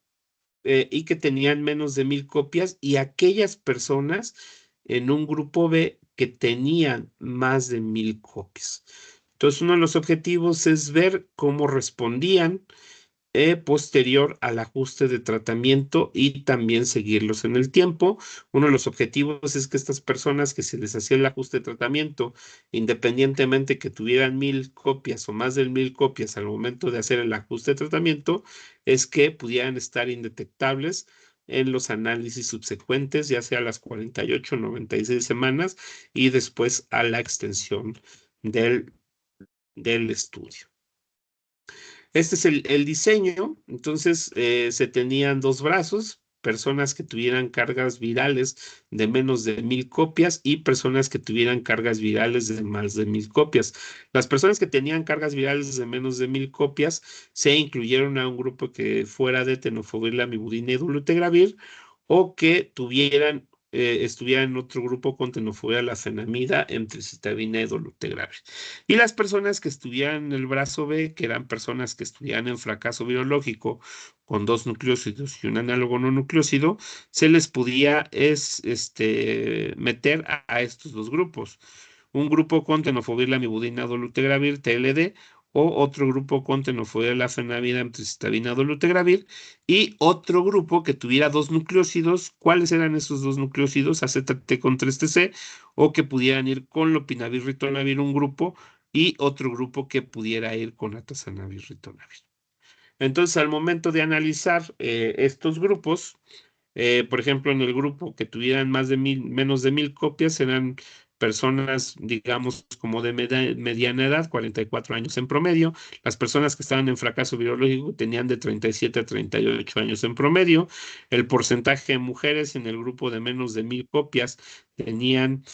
y que tenían menos de 1000 copias, y aquellas personas en un grupo B que tenían más de 1000 copias. Entonces, uno de los objetivos es ver cómo respondían posterior al ajuste de tratamiento y también seguirlos en el tiempo. Uno de los objetivos es que estas personas que se les hacía el ajuste de tratamiento, independientemente que tuvieran 1000 copias o más de 1000 copias al momento de hacer el ajuste de tratamiento, es que pudieran estar indetectables en los análisis subsecuentes, ya sea a las 48 o 96 semanas y después a la extensión del estudio. Este es el diseño. Entonces, se tenían dos brazos, personas que tuvieran cargas virales de menos de 1000 copias y personas que tuvieran cargas virales de más de 1000 copias. Las personas que tenían cargas virales de menos de 1000 copias se incluyeron a un grupo que fuera de tenofovir, lamivudina y dolutegravir, o que estuvieran en otro grupo con tenofovir, alafenamida, emtricitabina y dolutegravir. Y las personas que estuvieran en el brazo B, que eran personas que estuvieran en fracaso virológico con dos nucleósidos y un análogo no nucleósido, se les podía meter a estos dos grupos. Un grupo con tenofovir, lamivudina, dolutegravir, TLD, o otro grupo con tenofovir, lafenamida, emtricitabina, dolutegravir, y otro grupo que tuviera dos nucleósidos. ¿Cuáles eran esos dos nucleósidos? AZT con 3TC, o que pudieran ir con lopinavir, ritonavir un grupo, y otro grupo que pudiera ir con atazanavir, ritonavir. Entonces, al momento de analizar estos grupos, por ejemplo, en el grupo que tuvieran menos de 1000 copias, eran personas, digamos, como de mediana edad, 44 años en promedio. Las personas que estaban en fracaso virológico tenían de 37 a 38 años en promedio. El porcentaje de mujeres en el grupo de menos de 1000 copias tenían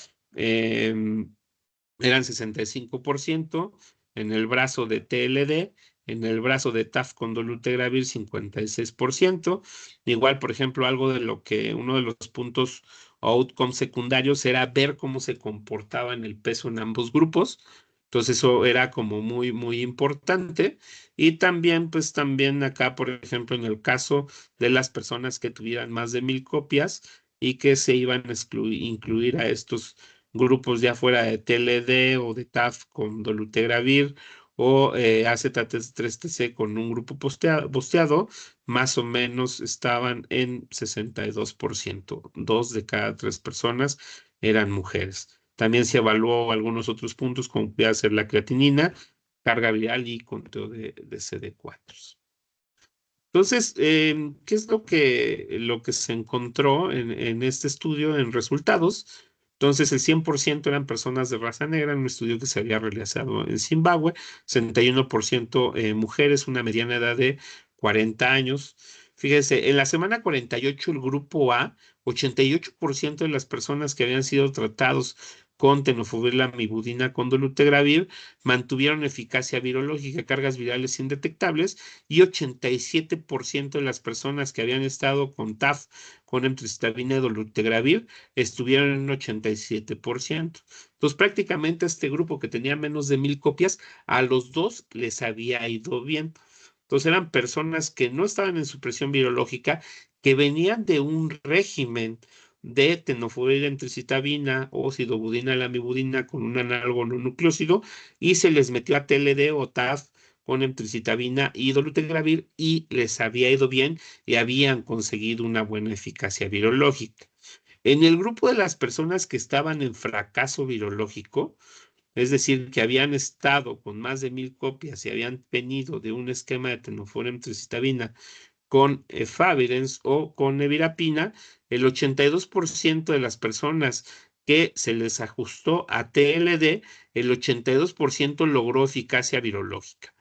eran 65%, en el brazo de TLD, en el brazo de TAF con dolutegravir 56%. Igual, por ejemplo, algo de lo que uno de los puntos o outcomes secundarios era ver cómo se comportaba en el peso en ambos grupos. Entonces eso era como muy, muy importante. Y también, pues también acá, por ejemplo, en el caso de las personas que tuvieran más de 1000 copias y que se iban a incluir a estos grupos ya fuera de TLD o de TAF con dolutegravir o AZ3TC con un grupo posteado, más o menos estaban en 62%. 2 de cada 3 personas eran mujeres. También se evaluó algunos otros puntos, como puede ser la creatinina, carga viral y conteo de CD4. Entonces, ¿qué es lo que se encontró en este estudio en resultados? Entonces, el 100% eran personas de raza negra, en un estudio que se había realizado en Zimbabue, 61% mujeres, una mediana edad de 40 años. Fíjense, en la semana 48, el grupo A, 88% de las personas que habían sido tratados con tenofovir, lamivudina, con dolutegravir, mantuvieron eficacia virológica, cargas virales indetectables, y 87% de las personas que habían estado con TAF, con emtricitabina y dolutegravir, estuvieron en un 87%. Entonces, prácticamente este grupo que tenía menos de 1000 copias, a los dos les había ido bien. Entonces, eran personas que no estaban en supresión virológica, que venían de un régimen de tenofovir, emtricitabina o sidobudina, lamivudina con un análogo no nucleósido, y se les metió a TLD o TAF con emtricitabina y dolutegravir y les había ido bien y habían conseguido una buena eficacia virológica. En el grupo de las personas que estaban en fracaso virológico, es decir, que habían estado con más de 1000 copias y habían venido de un esquema de tenofovir, emtricitabina con efavirenz o con nevirapina, el 82% de las personas que se les ajustó a TLD, el 82% logró eficacia virológica,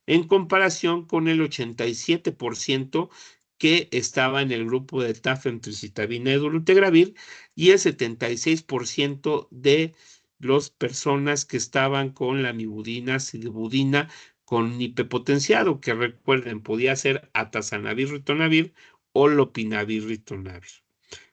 en comparación con el 87% que estaba en el grupo de TAF, emtricitabina y dolutegravir, y el 76% de las personas que estaban con la lamivudina, silibudina, con hiperpotenciado, que recuerden, podía ser atazanavir, ritonavir o lopinavir, ritonavir.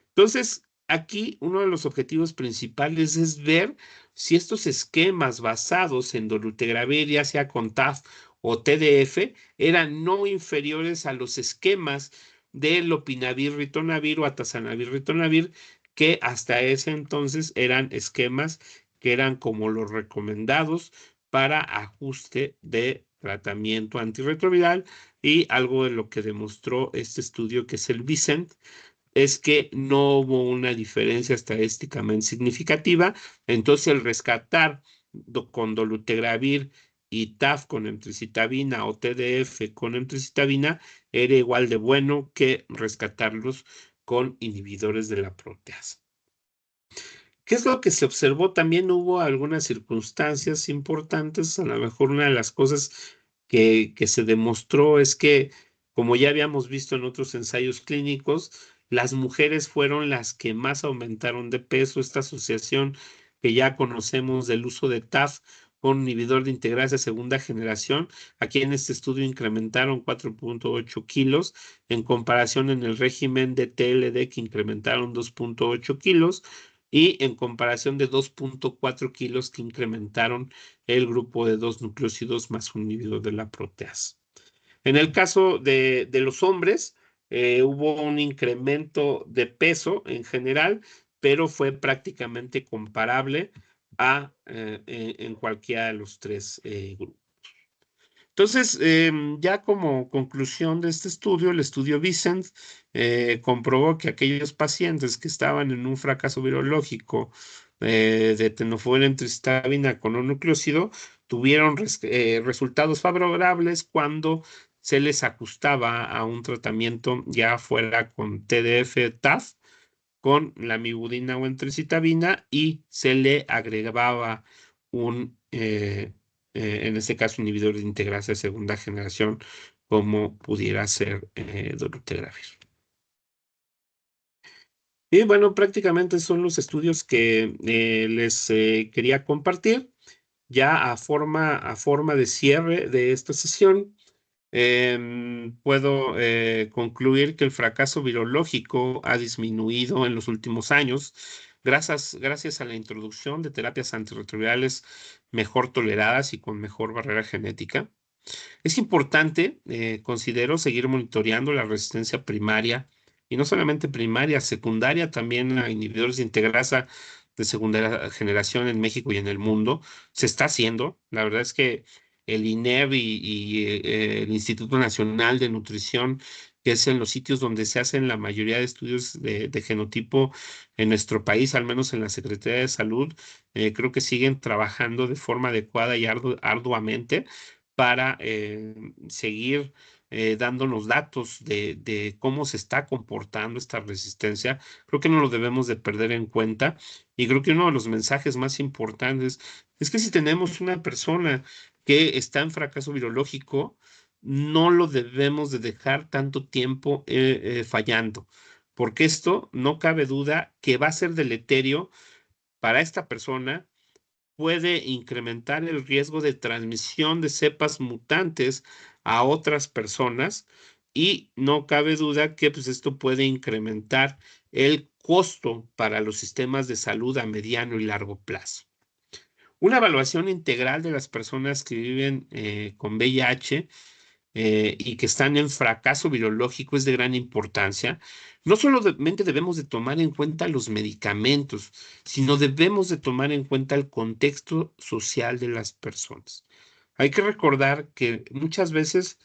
Entonces, aquí uno de los objetivos principales es ver si estos esquemas basados en dolutegravir, ya sea con TAF o TDF, eran no inferiores a los esquemas de lopinavir, ritonavir o atazanavir, ritonavir, que hasta ese entonces eran esquemas que eran como los recomendados para ajuste de tratamiento antirretroviral, y algo de lo que demostró este estudio, que es el VICENT, es que no hubo una diferencia estadísticamente significativa. Entonces, el rescatar con dolutegravir y TAF con emtricitabina o TDF con emtricitabina era igual de bueno que rescatarlos con inhibidores de la proteasa. ¿Qué es lo que se observó? También hubo algunas circunstancias importantes. A lo mejor una de las cosas que se demostró es que, como ya habíamos visto en otros ensayos clínicos, las mujeres fueron las que más aumentaron de peso. Esta asociación que ya conocemos del uso de TAF con inhibidor de integrasa segunda generación, aquí en este estudio incrementaron 4.8 kilos, en comparación en el régimen de TLD que incrementaron 2.8 kilos, y en comparación de 2.4 kilos que incrementaron el grupo de dos nucleósidos más un inhibidor de la proteasa. En el caso de los hombres, hubo un incremento de peso en general, pero fue prácticamente comparable en cualquiera de los tres grupos. Entonces, ya como conclusión de este estudio, el estudio Vicent comprobó que aquellos pacientes que estaban en un fracaso virológico de tenofovir en tristabina con un nucleócido tuvieron resultados favorables cuando se les ajustaba a un tratamiento ya fuera con TDF-TAF, con la mibudina o entricitabina, y se le agregaba en este caso, inhibidor de integrasa de segunda generación, como pudiera ser dolutegravir. Y bueno, prácticamente son los estudios que les quería compartir. Ya a forma de cierre de esta sesión, puedo concluir que el fracaso virológico ha disminuido en los últimos años gracias a la introducción de terapias antirretrovirales mejor toleradas y con mejor barrera genética. Es importante, considero, seguir monitoreando la resistencia primaria, y no solamente primaria, secundaria también, a inhibidores de integrasa de segunda generación en México y en el mundo. Se está haciendo. La verdad es que el INEV y el Instituto Nacional de Nutrición, que es en los sitios donde se hacen la mayoría de estudios de genotipo en nuestro país, al menos en la Secretaría de Salud, creo que siguen trabajando de forma adecuada y arduamente para seguir dándonos datos de cómo se está comportando esta resistencia. Creo que no lo debemos de perder en cuenta, y creo que uno de los mensajes más importantes es que si tenemos una persona que está en fracaso virológico, no lo debemos de dejar tanto tiempo fallando, porque esto no cabe duda que va a ser deleterio para esta persona. Puede incrementar el riesgo de transmisión de cepas mutantes a otras personas, y no cabe duda que pues, esto puede incrementar el costo para los sistemas de salud a mediano y largo plazo. Una evaluación integral de las personas que viven con VIH y que están en fracaso virológico es de gran importancia. No solamente debemos de tomar en cuenta los medicamentos, sino debemos de tomar en cuenta el contexto social de las personas. Hay que recordar que muchas veces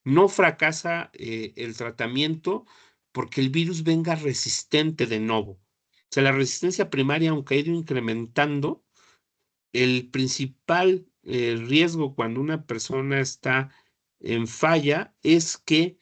no fracasa el tratamiento porque el virus venga resistente de nuevo. O sea, la resistencia primaria, aunque ha ido incrementando, el principal riesgo cuando una persona está en falla es que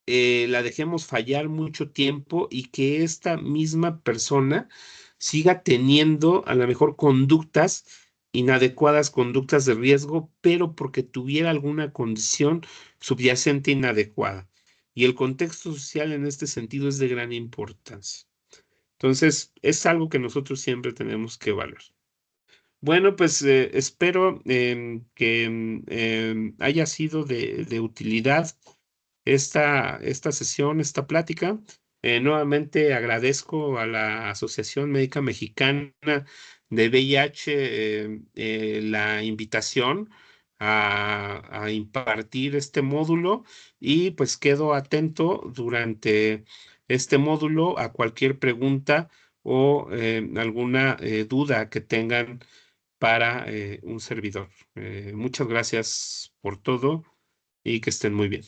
la dejemos fallar mucho tiempo y que esta misma persona siga teniendo a lo mejor conductas inadecuadas, conductas de riesgo, pero porque tuviera alguna condición subyacente inadecuada. Y el contexto social en este sentido es de gran importancia. Entonces, es algo que nosotros siempre tenemos que evaluar. Bueno, pues espero que haya sido de utilidad esta sesión, esta plática. Nuevamente agradezco a la Asociación Médica Mexicana de VIH la invitación a impartir este módulo, y pues quedo atento durante este módulo a cualquier pregunta o alguna duda que tengan para un servidor. Muchas gracias por todo y que estén muy bien.